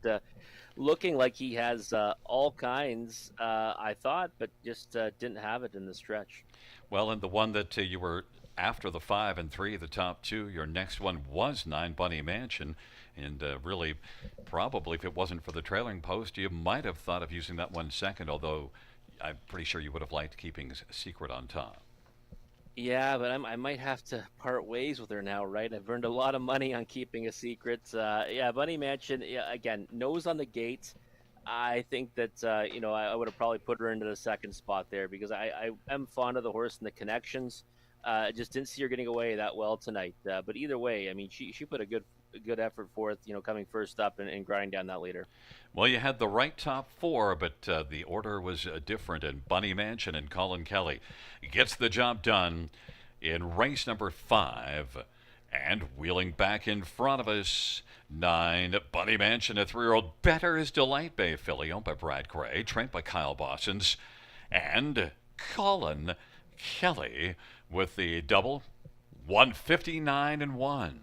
looking like he has all kinds. I thought, but just didn't have it in the stretch. Well, and the one that you were after the 5 and 3, the top 2, your next one was 9 Bunny Mansion. And really, probably if it wasn't for the trailing post, you might have thought of using that one second, although I'm pretty sure you would have liked Keeping a Secret on top. Yeah, but I might have to part ways with her now, right? I've earned a lot of money on Keeping a Secret. Yeah, Bunny Mansion, yeah, again, nose on the gate. I think that, I would have probably put her into the second spot there because I am fond of the horse and the connections. Just didn't see her getting away that well tonight. But either way, I mean, she put a good effort forth, coming first up and grinding down that leader. Well, you had the right top 4, but the order was different, and Bunny Mansion and Colin Kelly gets the job done in race number 5. And wheeling back in front of us, 9, Bunny Mansion, a 3-year-old Better is Delight Bay filly, owned by Brad Gray, trained by Kyle Bossons, and Colin Kelly with the double, 159 and 1.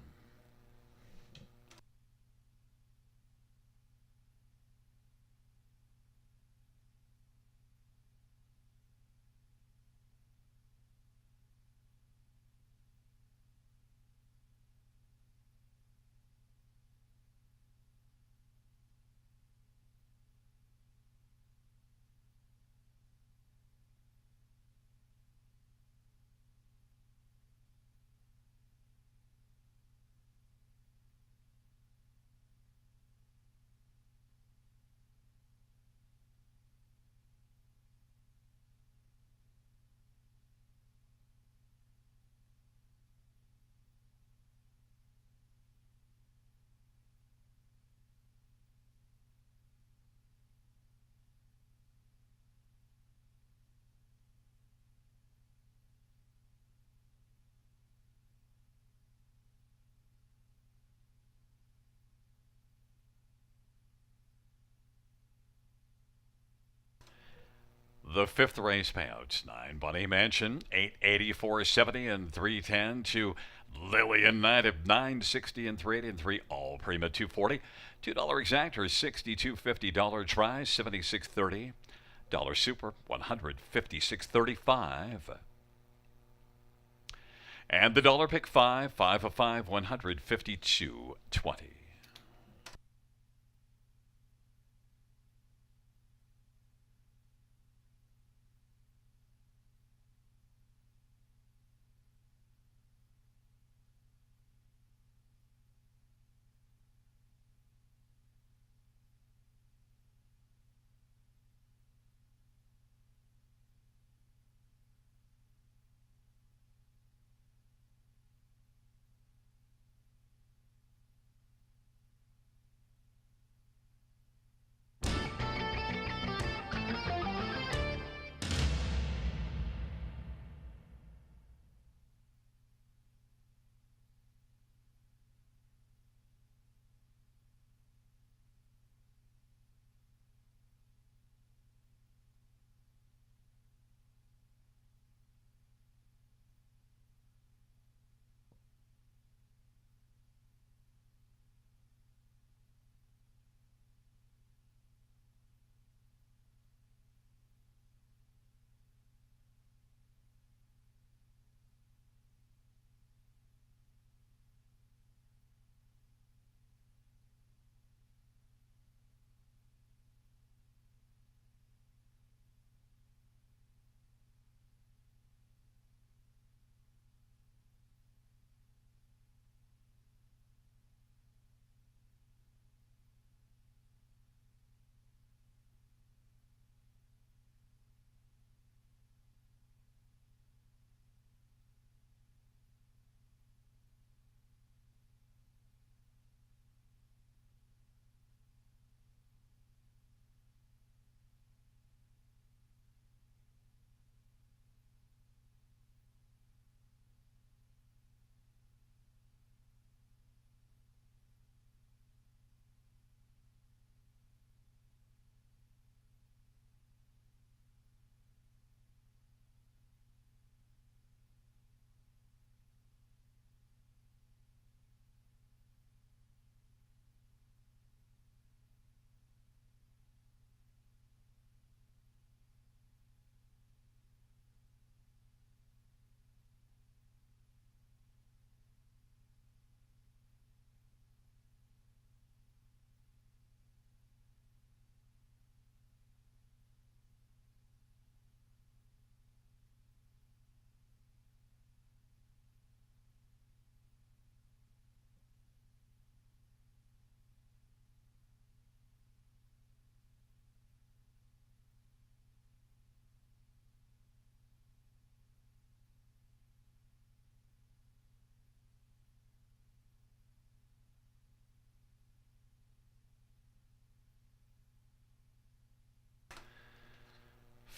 The fifth race payouts, 9 Bunny Mansion, 884.70 and 310 to Lillian Knight at 960 and 380 and 3 all prima 240. $2 exactor, $62.50 tries, 76.30. Dollar super, 156.35. And the dollar pick 5 of 5, 152.20.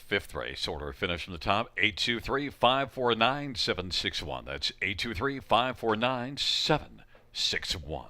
Fifth race order finish from the top 823 549 761. That's 823 549 761.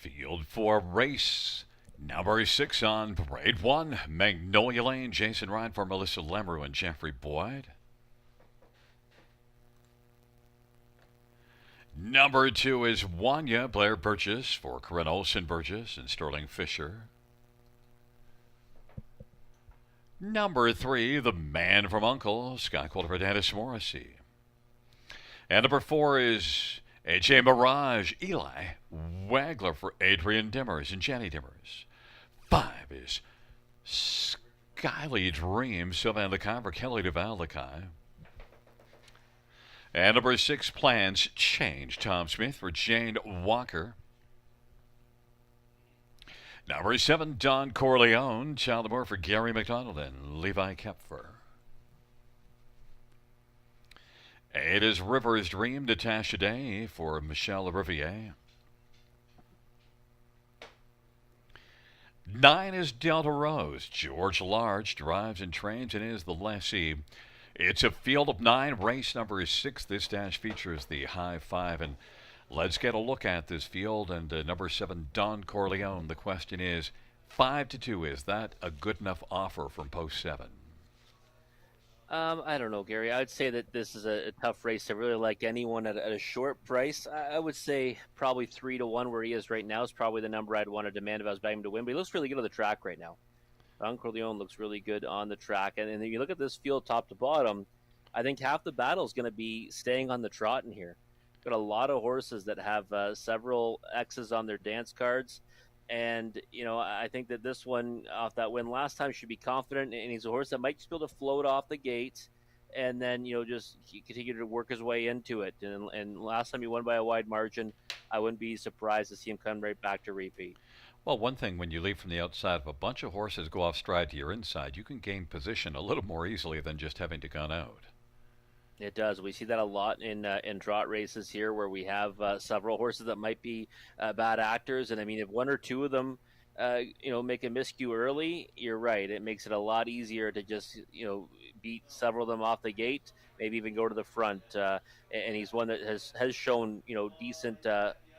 Field 4 race number 6 on parade 1. Magnolia Lane, Jason Ryan for Melissa Lemery and Jeffrey Boyd. Number 2 is Wanya Blair Burgess for Corinne Olsen Burgess and Sterling Fisher. Number 3, The Man from Uncle, Sky Calder for Dennis Morrissey. And number 4 is AJ Mirage, Eli Wagler for Adrian Dimmers and Jenny Dimmers. 5 is Skyly Dream, Sylvain Lekai for Kelly Duval Lekai. And number 6, Plans Change, Tom Smith for Jane Walker. Number 7, Don Corleone, Child Moore for Gary McDonald and Levi Kepfer. 8 is River's Dream, Natasha Day for Michelle Riviere. 9 is Delta Rose. George Large drives and trains and is the lessee. It's a field of 9. Race number 6. This dash features the high 5. And let's get a look at this field. And number 7, Don Corleone. The question is, 5-2. Is that a good enough offer from post 7? I don't know, Gary. I would say that this is a tough race. I really like anyone at a short price. I would say probably 3-1 where he is right now is probably the number I'd want to demand if I was betting him to win. But he looks really good on the track right now. Don Corleone looks really good on the track. And if you look at this field top to bottom, I think half the battle is going to be staying on the trot in here. Got a lot of horses that have several X's on their dance cards. And, I think that this one off that win last time should be confident. And he's a horse that might just be able to float off the gate and then, just continue to work his way into it. And last time he won by a wide margin, I wouldn't be surprised to see him come right back to repeat. Well, one thing, when you leave from the outside, if a bunch of horses go off stride to your inside, you can gain position a little more easily than just having to gun out. It does. We see that a lot in trot races here, where we have several horses that might be bad actors. And I mean, if one or two of them, make a miscue early, you're right. It makes it a lot easier to just beat several of them off the gate, maybe even go to the front. And he's one that has shown decent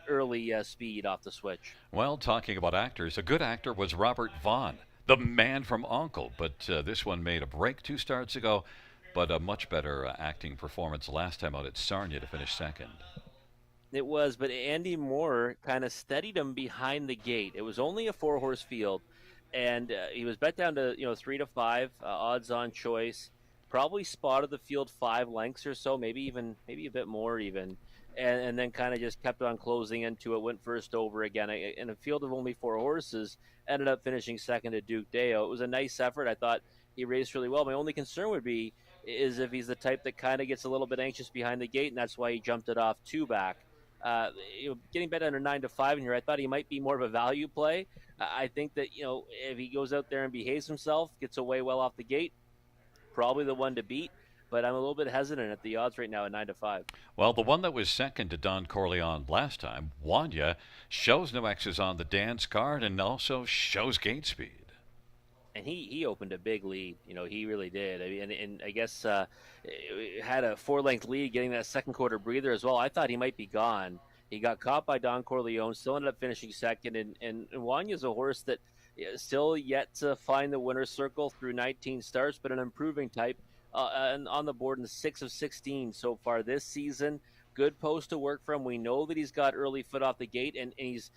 early speed off the switch. Well, talking about actors, a good actor was Robert Vaughn, the man from Uncle. But this one made a break 2 starts ago. But a much better acting performance last time out at Sarnia to finish second. It was, but Andy Moore kind of steadied him behind the gate. It was only a 4-horse field, and he was bet down to 3-5 odds on choice. Probably spotted the field 5 lengths or so, maybe a bit more even, and then kind of just kept on closing into it. Went first over again in a field of only 4 horses. Ended up finishing second to Duke Deo. It was a nice effort. I thought he raced really well. My only concern would be is if he's the type that kind of gets a little bit anxious behind the gate, and that's why he jumped it off 2 back. Getting bet under 9-5 in here, I thought he might be more of a value play. I think that if he goes out there and behaves himself, gets away well off the gate, probably the one to beat. But I'm a little bit hesitant at the odds right now at 9-5. Well, the one that was second to Don Corleone last time, Wanya, shows no X's on the dance card and also shows gate speed. And he opened a big lead. He really did. I mean, and I guess had a 4-length lead getting that second quarter breather as well. I thought he might be gone. He got caught by Don Corleone, still ended up finishing second. And Wanya's a horse that still yet to find the winner's circle through 19 starts, but an improving type. And on the board in 6 of 16 so far this season. Good post to work from. We know that he's got early foot off the gate, and he's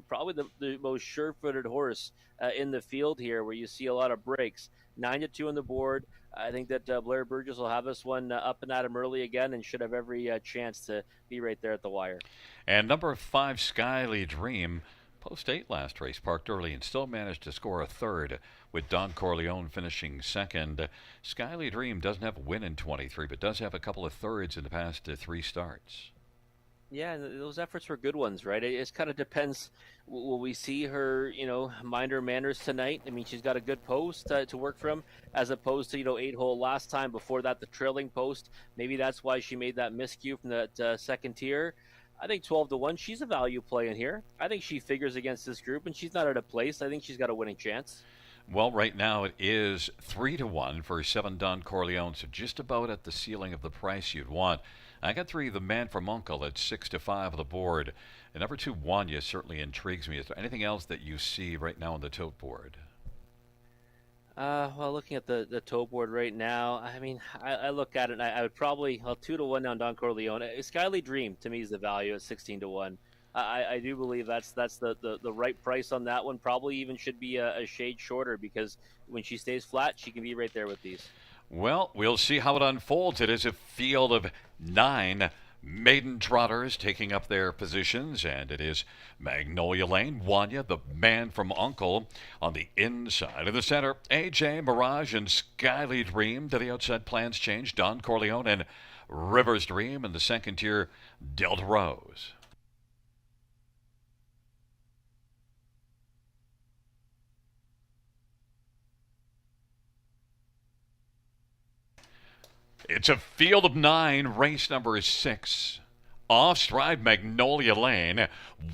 probably the most sure-footed horse in the field here, where you see a lot of breaks. 9-2 on the board. I think that Blair Burgess will have this one up and at him early again, and should have every chance to be right there at the wire. And number 5, Skyly Dream, post 8 last race, parked early and still managed to score a third, with Don Corleone finishing second. Skyly Dream doesn't have a win in 23, but does have a couple of thirds in the past 3 starts. Yeah, those efforts were good ones, right? It just kind of depends. Will we see her, mind her manners tonight? I mean, she's got a good post to work from, as opposed to, 8-hole last time. Before that, the trailing post. Maybe that's why she made that miscue from that second tier. I think 12-1, she's a value play in here. I think she figures against this group, and she's not out of place. I think she's got a winning chance. Well, right now it is 3-1 for 7 Don Corleone, so just about at the ceiling of the price you'd want. I got 3, The Man from Uncle, at 6-5 on the board. And number 2, Wanya, certainly intrigues me. Is there anything else that you see right now on the tote board? Well, looking at the toe board right now, I mean, I look at it and I would probably, well, 2-1 on Don Corleone. Skyly Dream to me is the value at 16-1. I do believe that's the right price on that one. Probably even should be a shade shorter because when she stays flat, she can be right there with these. Well, we'll see how it unfolds. It is a field of 9 maiden trotters taking up their positions, and it is Magnolia Lane, Wanya, the Man from Uncle, on the inside. In the center, AJ, Mirage, and Skyly Dream. To the outside, plans change. Don Corleone and Rivers Dream. In the second tier, Delta Rose. It's a field of 9, race number 6. Off stride, Magnolia Lane.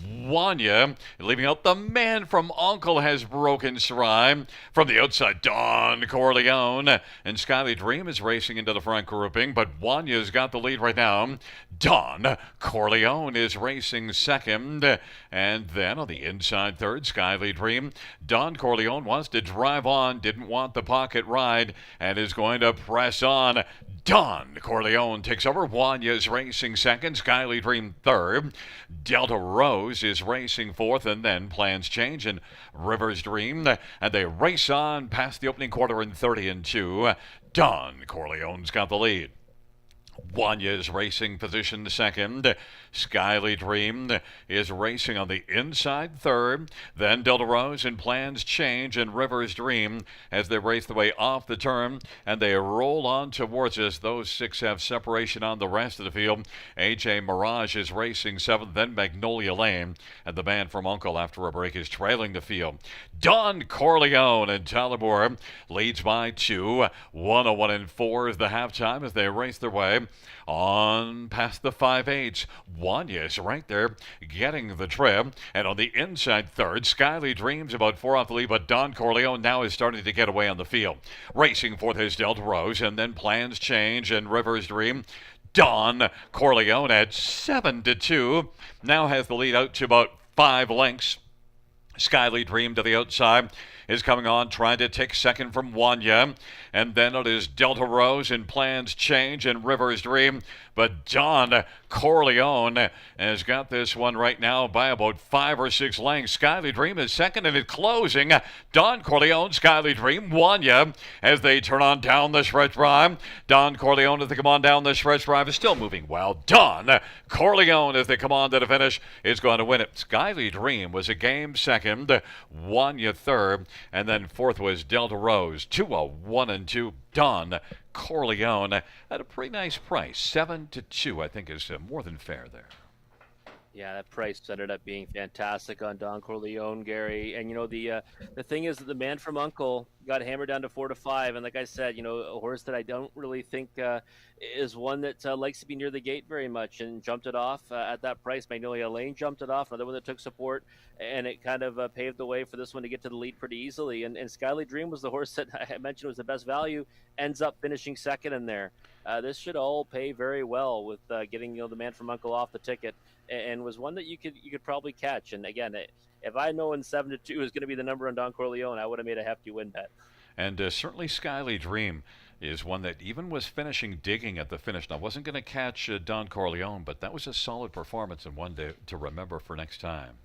Wanya, leaving out the Man from Uncle, has broken stride. From the outside, Don Corleone. And Skyly Dream is racing into the front grouping, but Wanya's got the lead right now. Don Corleone is racing second. And then on the inside third, Skyly Dream. Don Corleone wants to drive on, didn't want the pocket ride, and is going to press on. Don Corleone takes over. Wanya is racing second. Skyly Dream third. Delta Rose is racing fourth, and then plans change, and Rivers Dream. And they race on past the opening quarter in 30-2. Don Corleone's got the lead. Wanya is racing position second. Skyly Dream is racing on the inside third. Then Delta Rose and plans change, and Rivers Dream as they race the way off the turn and they roll on towards us. Those 6 have separation on the rest of the field. AJ Mirage is racing seventh, then Magnolia Lane, and the Man from Uncle after a break is trailing the field. Don Corleone and Talibor leads by 2. 101-4 is the halftime as they race their way on past the 5/8. Wanya is right there getting the trip. And on the inside third, Skyly Dreams about 4 off the lead, but Don Corleone now is starting to get away on the field. Racing fourth is Delta Rose, and then plans change, and Rivers Dream. Don Corleone at 7-2 now has the lead out to about 5 lengths. Skyly Dream to the outside is coming on, trying to take second from Wanya. And then it is Delta Rose and plans change, and Rivers Dream. But Don Corleone has got this one right now by about 5 or 6 lengths. Skyly Dream is second, and it's closing. Don Corleone, Skyly Dream, Wanya as they turn on down the stretch drive. Don Corleone as they come on down the stretch drive is still moving well. Don Corleone as they come on to the finish is going to win it. Skyly Dream was a game second, Wanya third, and then fourth was Delta Rose. 2-1-2. Don Corleone at a pretty nice price. 7-2, I think, is more than fair there. Yeah, that price ended up being fantastic on Don Corleone, Gary. And the thing is that the Man from Uncle got hammered down to 4-5, and like I said, a horse that I don't really think is one that likes to be near the gate very much, and jumped it off at that price. Magnolia Lane jumped it off, another one that took support, and it kind of paved the way for this one to get to the lead pretty easily. And Skyly Dream was the horse that I mentioned was the best value, ends up finishing second in there. This should all pay very well with getting the Man from Uncle off the ticket, and was one that you could probably catch. And again, if I known 7-2 is going to be the number on Don Corleone, I would have made a hefty win bet. And certainly Skyly Dream is one that even was finishing digging at the finish. Now, I wasn't going to catch Don Corleone, but that was a solid performance and one to remember for next time.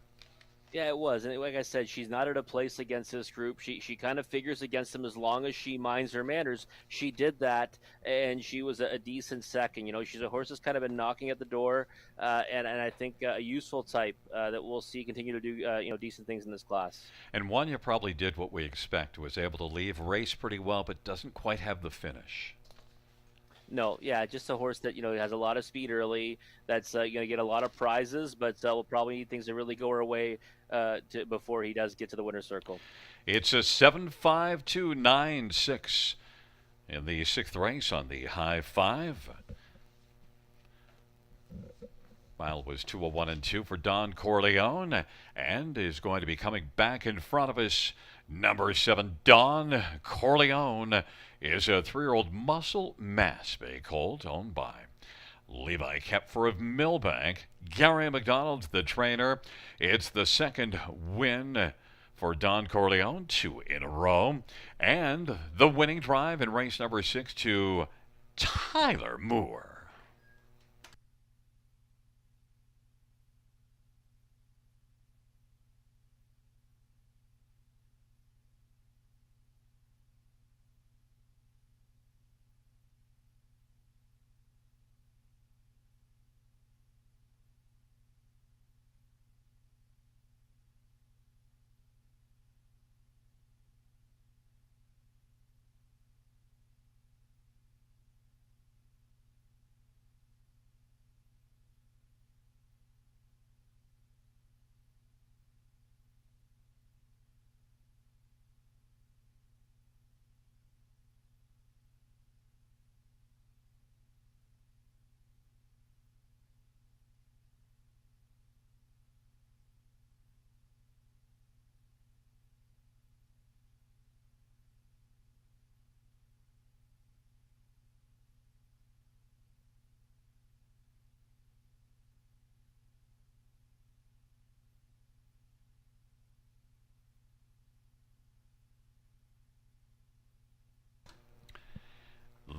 Yeah, it was. And like I said, she's not at a place against this group. She kind of figures against them as long as she minds her manners. She did that, and she was a decent second. She's a horse that's kind of been knocking at the door, and I think a useful type that we'll see continue to do decent things in this class. And Wanya probably did what we expect, was able to leave, race pretty well, but doesn't quite have the finish. No, yeah, just a horse that has a lot of speed early. That's going to get a lot of prizes, but will probably need things to really go her way before he does get to the winner's circle. It's a 7-5-2-9-6 in the 6th race on the high 5. Mile was 2-1-2 for Don Corleone, and is going to be coming back in front of us Number 7, Don Corleone, is a 3-year-old muscle mass bay colt owned by Levi Kepfer of Millbank. Gary McDonald, the trainer. It's the second win for Don Corleone, 2 in a row. And the winning drive in race number 6 to Tyler Moore.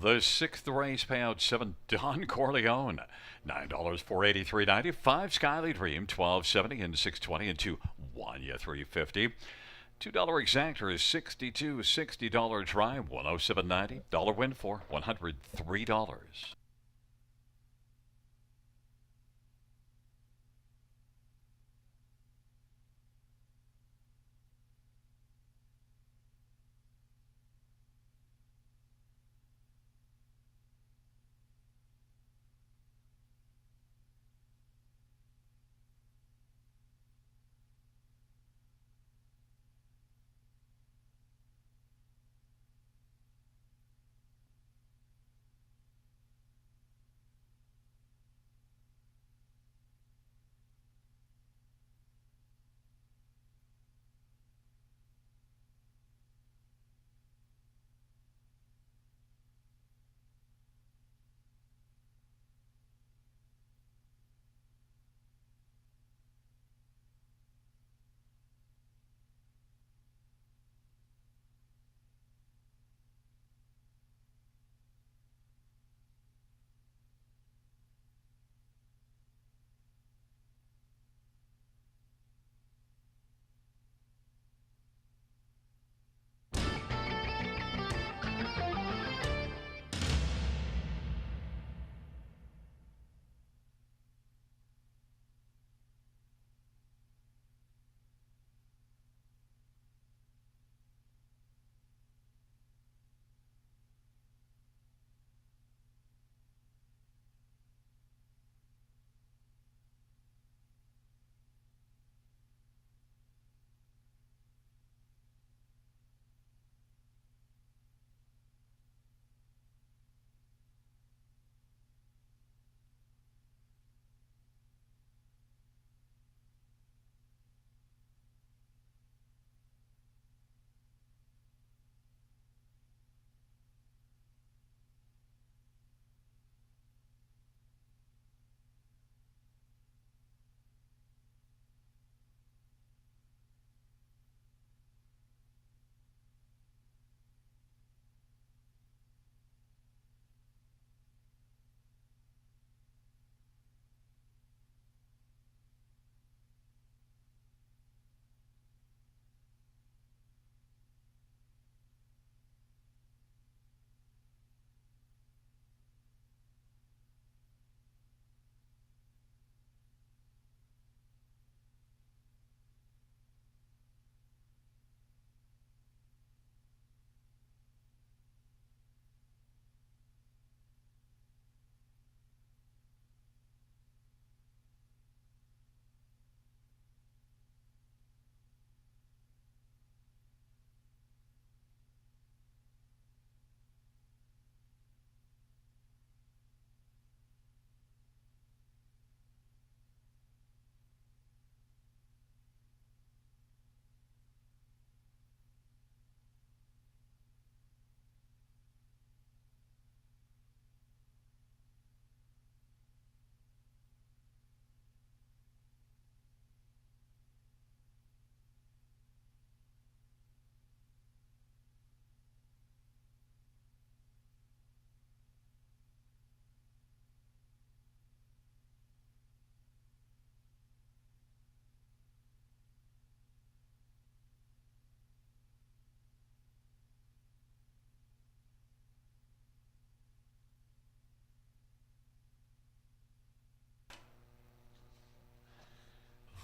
The sixth race payout 7, Don Corleone, $9 5 Skyly Dream, $12.70 and $6.20 and 2 Wanya $3.50. $2 exactor is $62.60 try, $107.90. Dollar win for $103.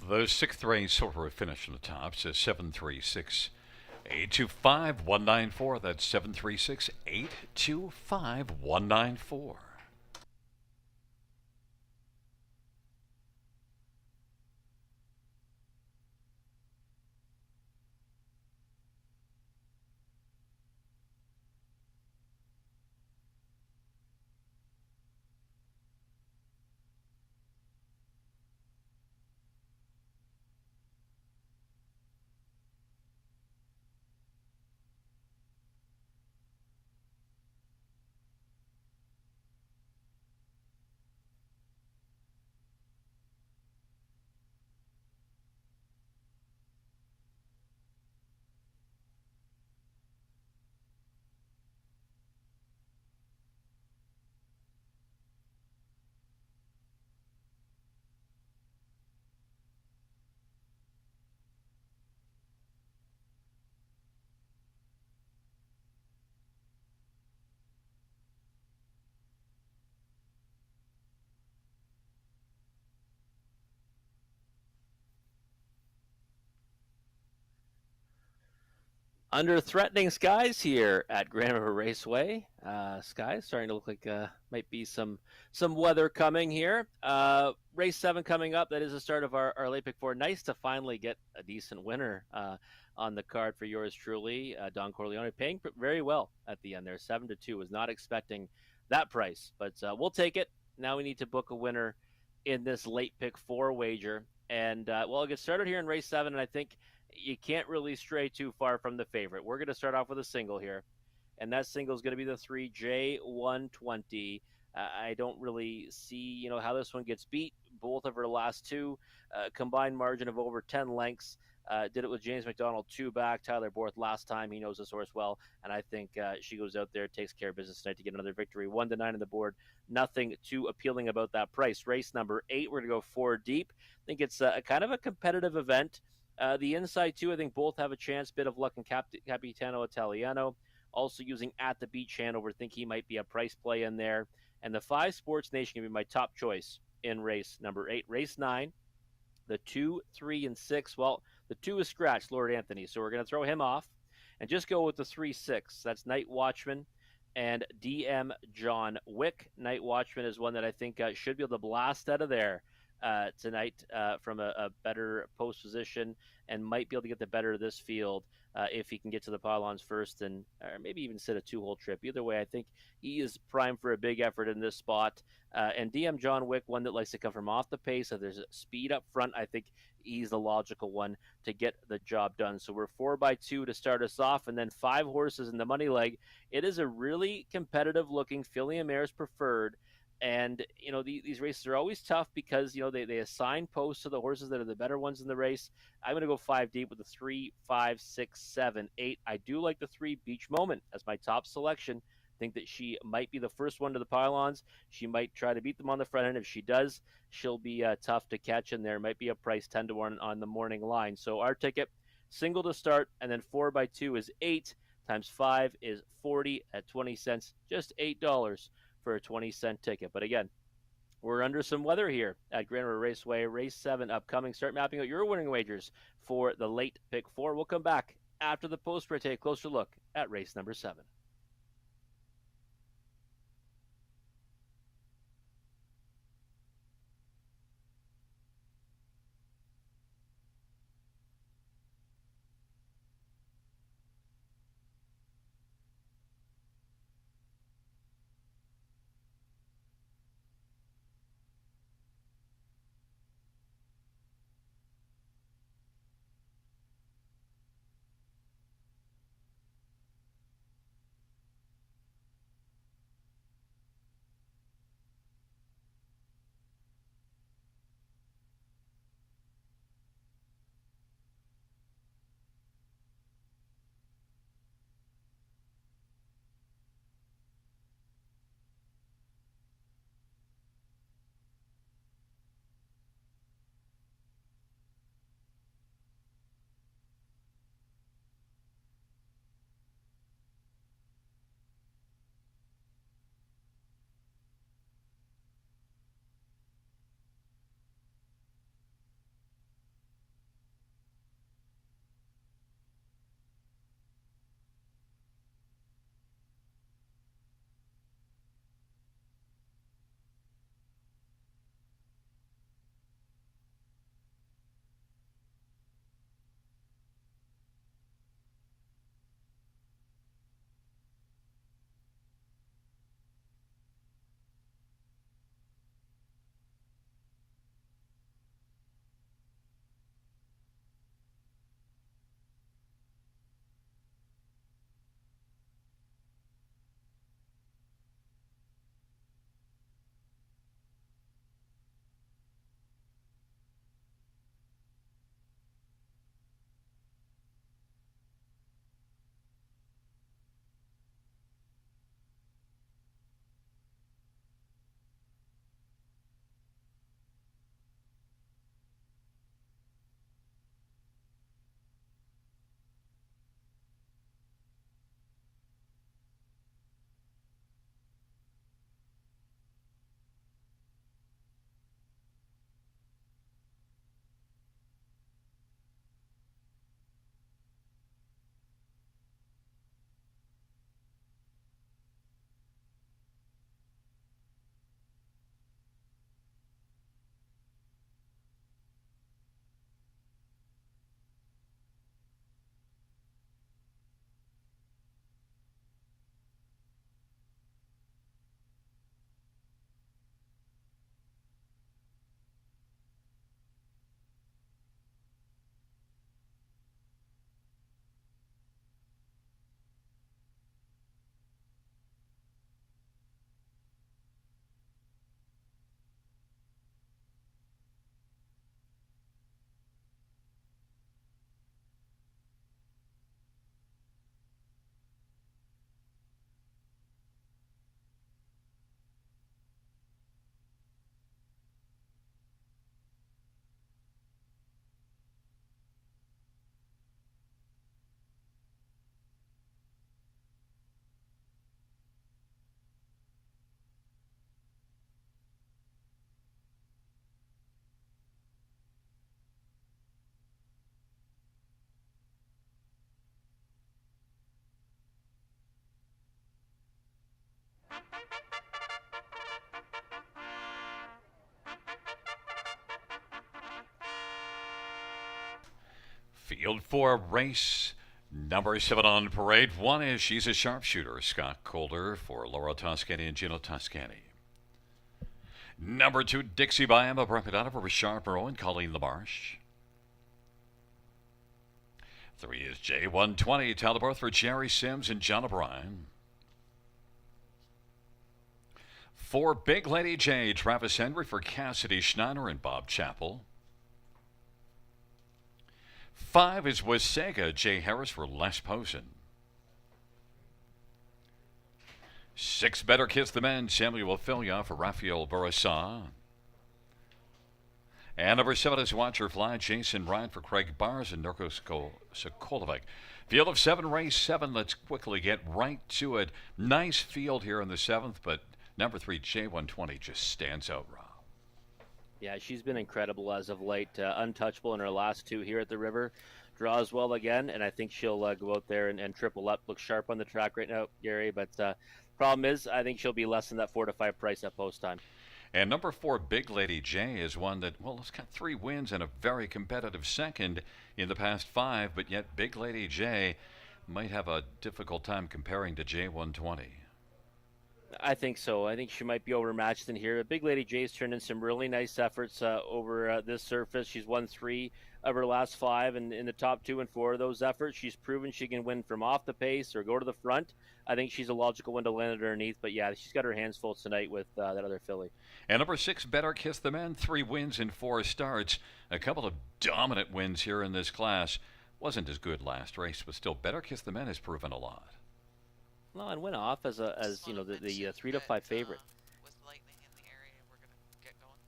The sixth race silver finish on the top says 736 825 194. That's 736 825 194. Under threatening skies here at Grand River Raceway. Skies starting to look like might be some weather coming here. Race 7 coming up. That is the start of our late pick 4. Nice to finally get a decent winner on the card for yours truly. Don Corleone paying very well at the end there. 7-2. Was not expecting that price, but we'll take it. Now we need to book a winner in this late pick 4 wager. And I'll get started here in race 7, and I think you can't really stray too far from the favorite. We're going to start off with a single here, and that single is going to be the 3 J120. I don't really see, how this one gets beat. Both of her last two, combined margin of over 10 lengths. Did it with James McDonald 2 back. Tyler Borth last time. He knows this horse well, and I think she goes out there, takes care of business tonight to get another victory. 1-9 on the board. Nothing too appealing about that price. Race number 8, we're going to go 4 deep. I think it's a kind of a competitive event. The inside two, I think both have a chance. Bit of luck in Capitano Italiano. Also using At the Beach Hanover. Think he might be a price play in there. And the 5 Sports Nation can be my top choice in race number 8. Race 9, the 2, 3, and 6. Well, the 2 is scratched, Lord Anthony. So we're going to throw him off and just go with the 3, 6. That's Night Watchman and DM John Wick. Night Watchman is one that I think should be able to blast out of there tonight from a better post position and might be able to get the better of this field if he can get to the pylons first and or maybe even sit a 2-hole trip. Either way, I think he is primed for a big effort in this spot. And DM John Wick, one that likes to come from off the pace. If there's speed up front, I think he's the logical one to get the job done. So we're 4x2 to start us off, and then 5 horses in the money leg. It is a really competitive looking filly and mares preferred. And these races are always tough because they assign posts to the horses that are the better ones in the race. I'm going to go 5 deep with the 3, 5, 6, 7, 8. I do like the 3 Beach Moment as my top selection. Think that she might be the first one to the pylons. She might try to beat them on the front end. If she does, she'll be tough to catch in there. Might be a price 10-1 on the morning line. So our ticket, single to start, and then 4x2 is 8 times 5 is 40 at 20 cents. Just $8 for a 20-cent ticket. But again, we're under some weather here at Grand River Raceway. Race 7 upcoming. Start mapping out your winning wagers for the late pick 4. We'll come back after the post for take a closer look at race number 7. Field 4, race number 7 on parade. 1 is She's a Sharpshooter, Scott Calder for Laura Toscani and Gino Toscani. Number 2, Dixie by Emma Brempedana for Richard Moreau and Colleen LaMarche. 3 is J120, Teleporth for Jerry Sims and John O'Brien. 4, Big Lady J, Travis Henry for Cassidy Schneider and Bob Chappell. 5 is Wasega, Jay Harris for Les Posen. 6, Better Kiss the Men, Samuel Filia for Rafael Bourassa. And number 7 is Watch Her Fly, Jason Ryan for Craig Bars and Nurko Sokolovic. Field of 7, race 7. Let's quickly get right to it. Nice field here in the 7th, but number 3, J120, just stands out, Rob. Yeah, she's been incredible as of late. Untouchable in her last 2 here at the River. Draws well again, and I think she'll go out there and triple up. Looks sharp on the track right now, Gary, but problem is I think she'll be less than that 4 to 5 price at post time. And number 4, Big Lady J, is one that, well, it's got 3 wins and a very competitive second in the past 5, but yet Big Lady J might have a difficult time comparing to J120. I think so. I think she might be overmatched in here. Big Lady J's turned in some really nice efforts over this surface. She's won 3 of her last 5, and in the top 2 and 4 of those efforts, she's proven she can win from off the pace or go to the front. I think she's a logical one to land underneath, but yeah, she's got her hands full tonight with that other filly. And number 6, Better Kiss the Men, 3 wins in 4 starts. A couple of dominant wins here in this class. Wasn't as good last race, but still, Better Kiss the Men has proven a lot. Well, and went off as you know the 3 to 5 favorite. With lightning in the area, we're gonna get going.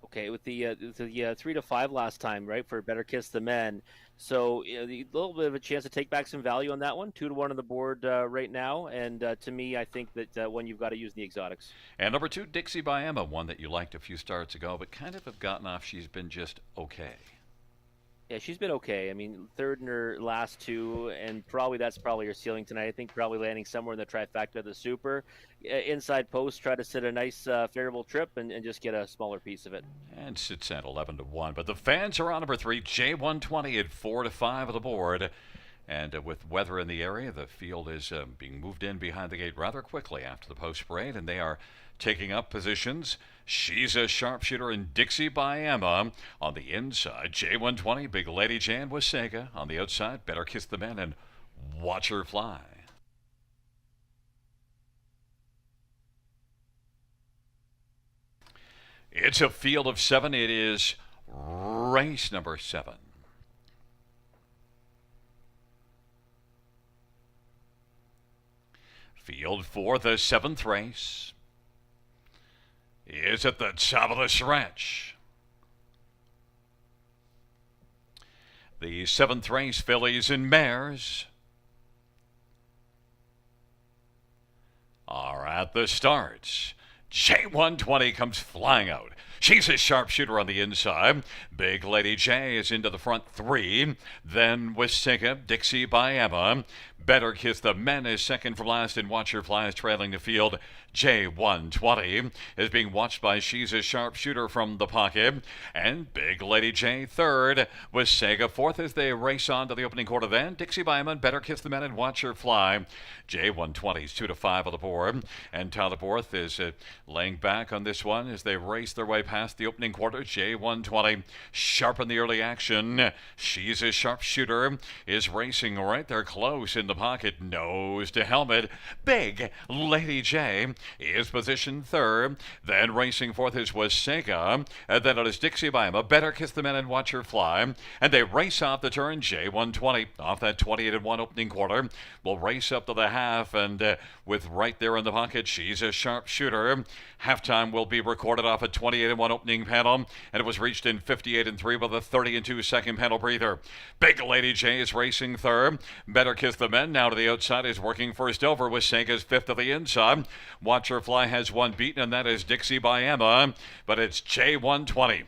Okay, with the 3 to 5 last time, right, for Better Kiss the Men. So a little bit of a chance to take back some value on that one. 2 to 1 on the board right now, and to me, I think that one you've got to use the exotics. And number 2, Dixie by Emma, one that you liked a few starts ago, but kind of have gotten off. She's been just okay. Yeah, she's been okay. I mean, 3rd in her last 2, and that's probably her ceiling tonight. I think probably landing somewhere in the trifecta of the Super. Inside post, try to sit a nice favorable trip and just get a smaller piece of it. And sits at 11 to 1. But the fans are on number 3, J120 at 4 to 5 of the board. And with weather in the area, the field is being moved in behind the gate rather quickly after the post parade, and they are taking up positions. She's a Sharpshooter and Dixie by Emma on the inside. J120, Big Lady Jan Wasega on the outside. Better Kiss the Men and Watch Her Fly. It's a field of 7. It is race number 7. Field 4, the 7th race, is at the top of the stretch. The 7th race, fillies and mares, are at the starts. J120 comes flying out. She's a Sharpshooter on the inside. Big Lady J is into the front 3. Then Wasega, Dixie by Emma. Better Kiss the Men is second from last, and Watch Her Fly is trailing the field. J120 is being watched by She's a Sharpshooter from the pocket. And Big Lady J third. Wasega fourth as they race on to the opening quarter. Then Dixie by Emma, Better Kiss the Men, and Watch Her Fly. J120's 2 to 5 on the board. And Tyler Borth is laying back on this one as they race their way past the opening quarter. J120 sharp in the early action. She's a Sharpshooter is racing right there close in the pocket, nose to helmet. Big Lady J is positioned 3rd. Then racing 4th is Wasega. And then it is Dixie by Emma, Better Kiss the Men, and Watch Her Fly. And they race off the turn. J120 off that 28-1 opening quarter will race up to the half, and with right there in the pocket, She's a Sharpshooter. Halftime will be recorded off a 28-1 opening panel, and it was reached in 58-3 with a 30-2 second panel breather. Big Lady J is racing 3rd. Better Kiss the Men now to the outside is working first over. Wasega's 5th to the inside. Watch Her Fly has 1 beaten, and that is Dixie by Emma, but it's J120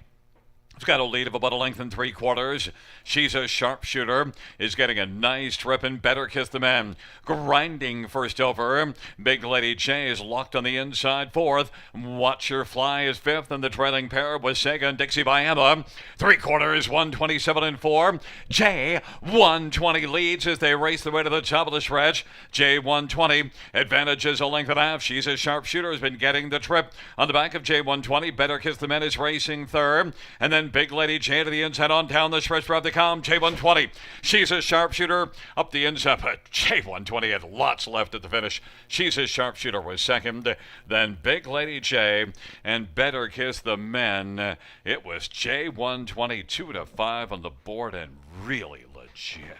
She's got a lead of about a length and 3/4. She's a sharpshooter. Is getting a nice trip and Better Kiss the Man. Grinding first over. Big Lady J is locked on the inside 4th. Watch Her Fly is 5th, and the trailing pair was Sega and Dixie by Emma. 3/4, 127 and 4. J 120 leads as they race their way to the top of the stretch. J 120 advantages a length and a half. She's a sharpshooter, has been getting the trip on the back of J 120. Better Kiss the Man is racing 3rd, and then Big Lady J to the inside on down the stretch for the calm. J120. She's a sharpshooter up the inside, but J120 had lots left at the finish. She's a sharpshooter was 2nd. Then Big Lady J and Better Kiss the Men. It was J120 2-5 on the board and really legit.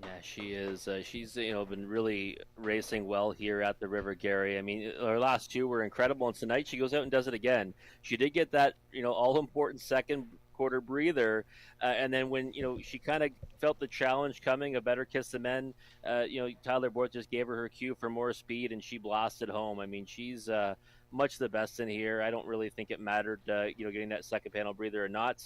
Yeah, she is. She's been really racing well here at the River Gary. I mean, her last two were incredible, and tonight she goes out and does it again. She did get that all important second quarter breather, and then when she kind of felt the challenge coming, a Better Kiss the Men. Tyler Borth just gave her cue for more speed, and she blasted home. I mean, she's much the best in here. I don't really think it mattered, getting that second panel breather or not.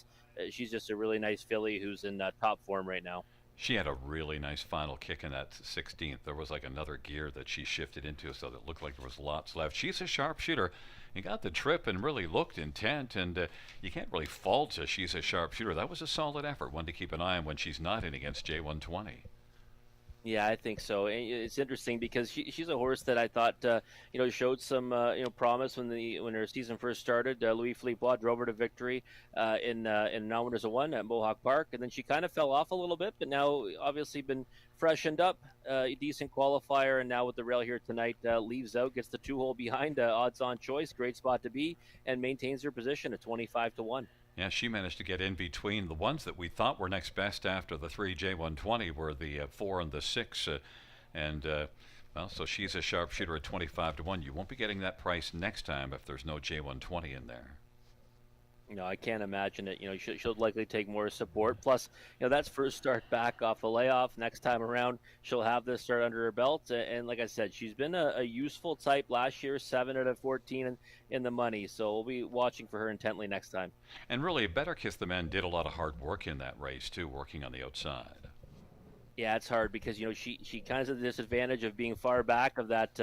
She's just a really nice filly who's in top form right now. She had a really nice final kick in that 16th. There was like another gear that she shifted into, so that looked like there was lots left. She's a sharpshooter and got the trip and really looked intent, and you can't really fault her. She's a sharpshooter. That was a solid effort, one to keep an eye on when she's not in against J120. Yeah, I think so. And it's interesting because she's a horse that I thought showed some promise when her season first started. Louis Philippe Bois drove her to victory in Non-Winners of One at Mohawk Park, and then she kind of fell off a little bit, but now obviously been freshened up. A decent qualifier, and now with the rail here tonight, leaves out, gets the 2-hole behind odds-on choice, great spot to be, and maintains her position at 25-1. Yeah, she managed to get in between. The ones that we thought were next best after the 3 J120 were the 4 and the 6. So she's a sharpshooter at 25-1. You won't be getting that price next time if there's no J120 in there. No, I can't imagine it. She'll likely take more support. Plus, that's first start back off a layoff. Next time around, she'll have this start under her belt. And like I said, she's been a useful type last year, 7 out of 14 in the money. So we'll be watching for her intently next time. And really, Better Kiss the Men did a lot of hard work in that race, too, working on the outside. Yeah, it's hard because she kind of has the disadvantage of being far back of that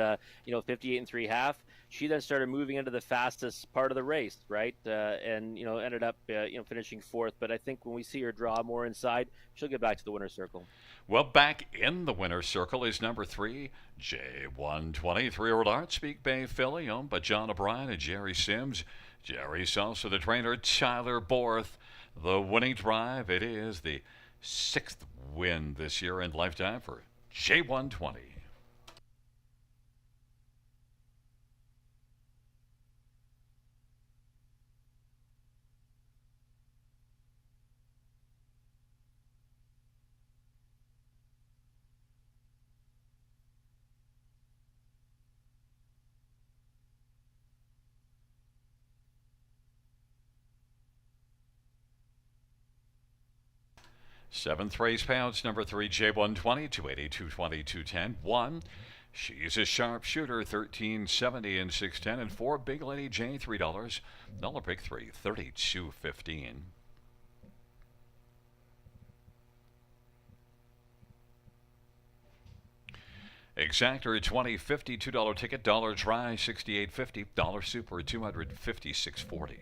58 and 3/2. She then started moving into the fastest part of the race, right? And ended up finishing 4th. But I think when we see her draw more inside, she'll get back to the winner's circle. Well, back in the winner's circle is number 3, J120, 3-year-old Artspeak Bay filly, owned by John O'Brien and Jerry Sims. Jerry's also the trainer, Tyler Borth. The winning drive, it is the 6th win this year in lifetime for J120. Seventh race pounds, number 3, J120, 280, 220, 210. 1, she's a sharpshooter, 1370 and 610. And 4, Big Lady J, $3. Dollar pick 3, 32.15. Exactor, 20.50, $2 ticket. Dollar try, 68.50. Dollar super, 256.40.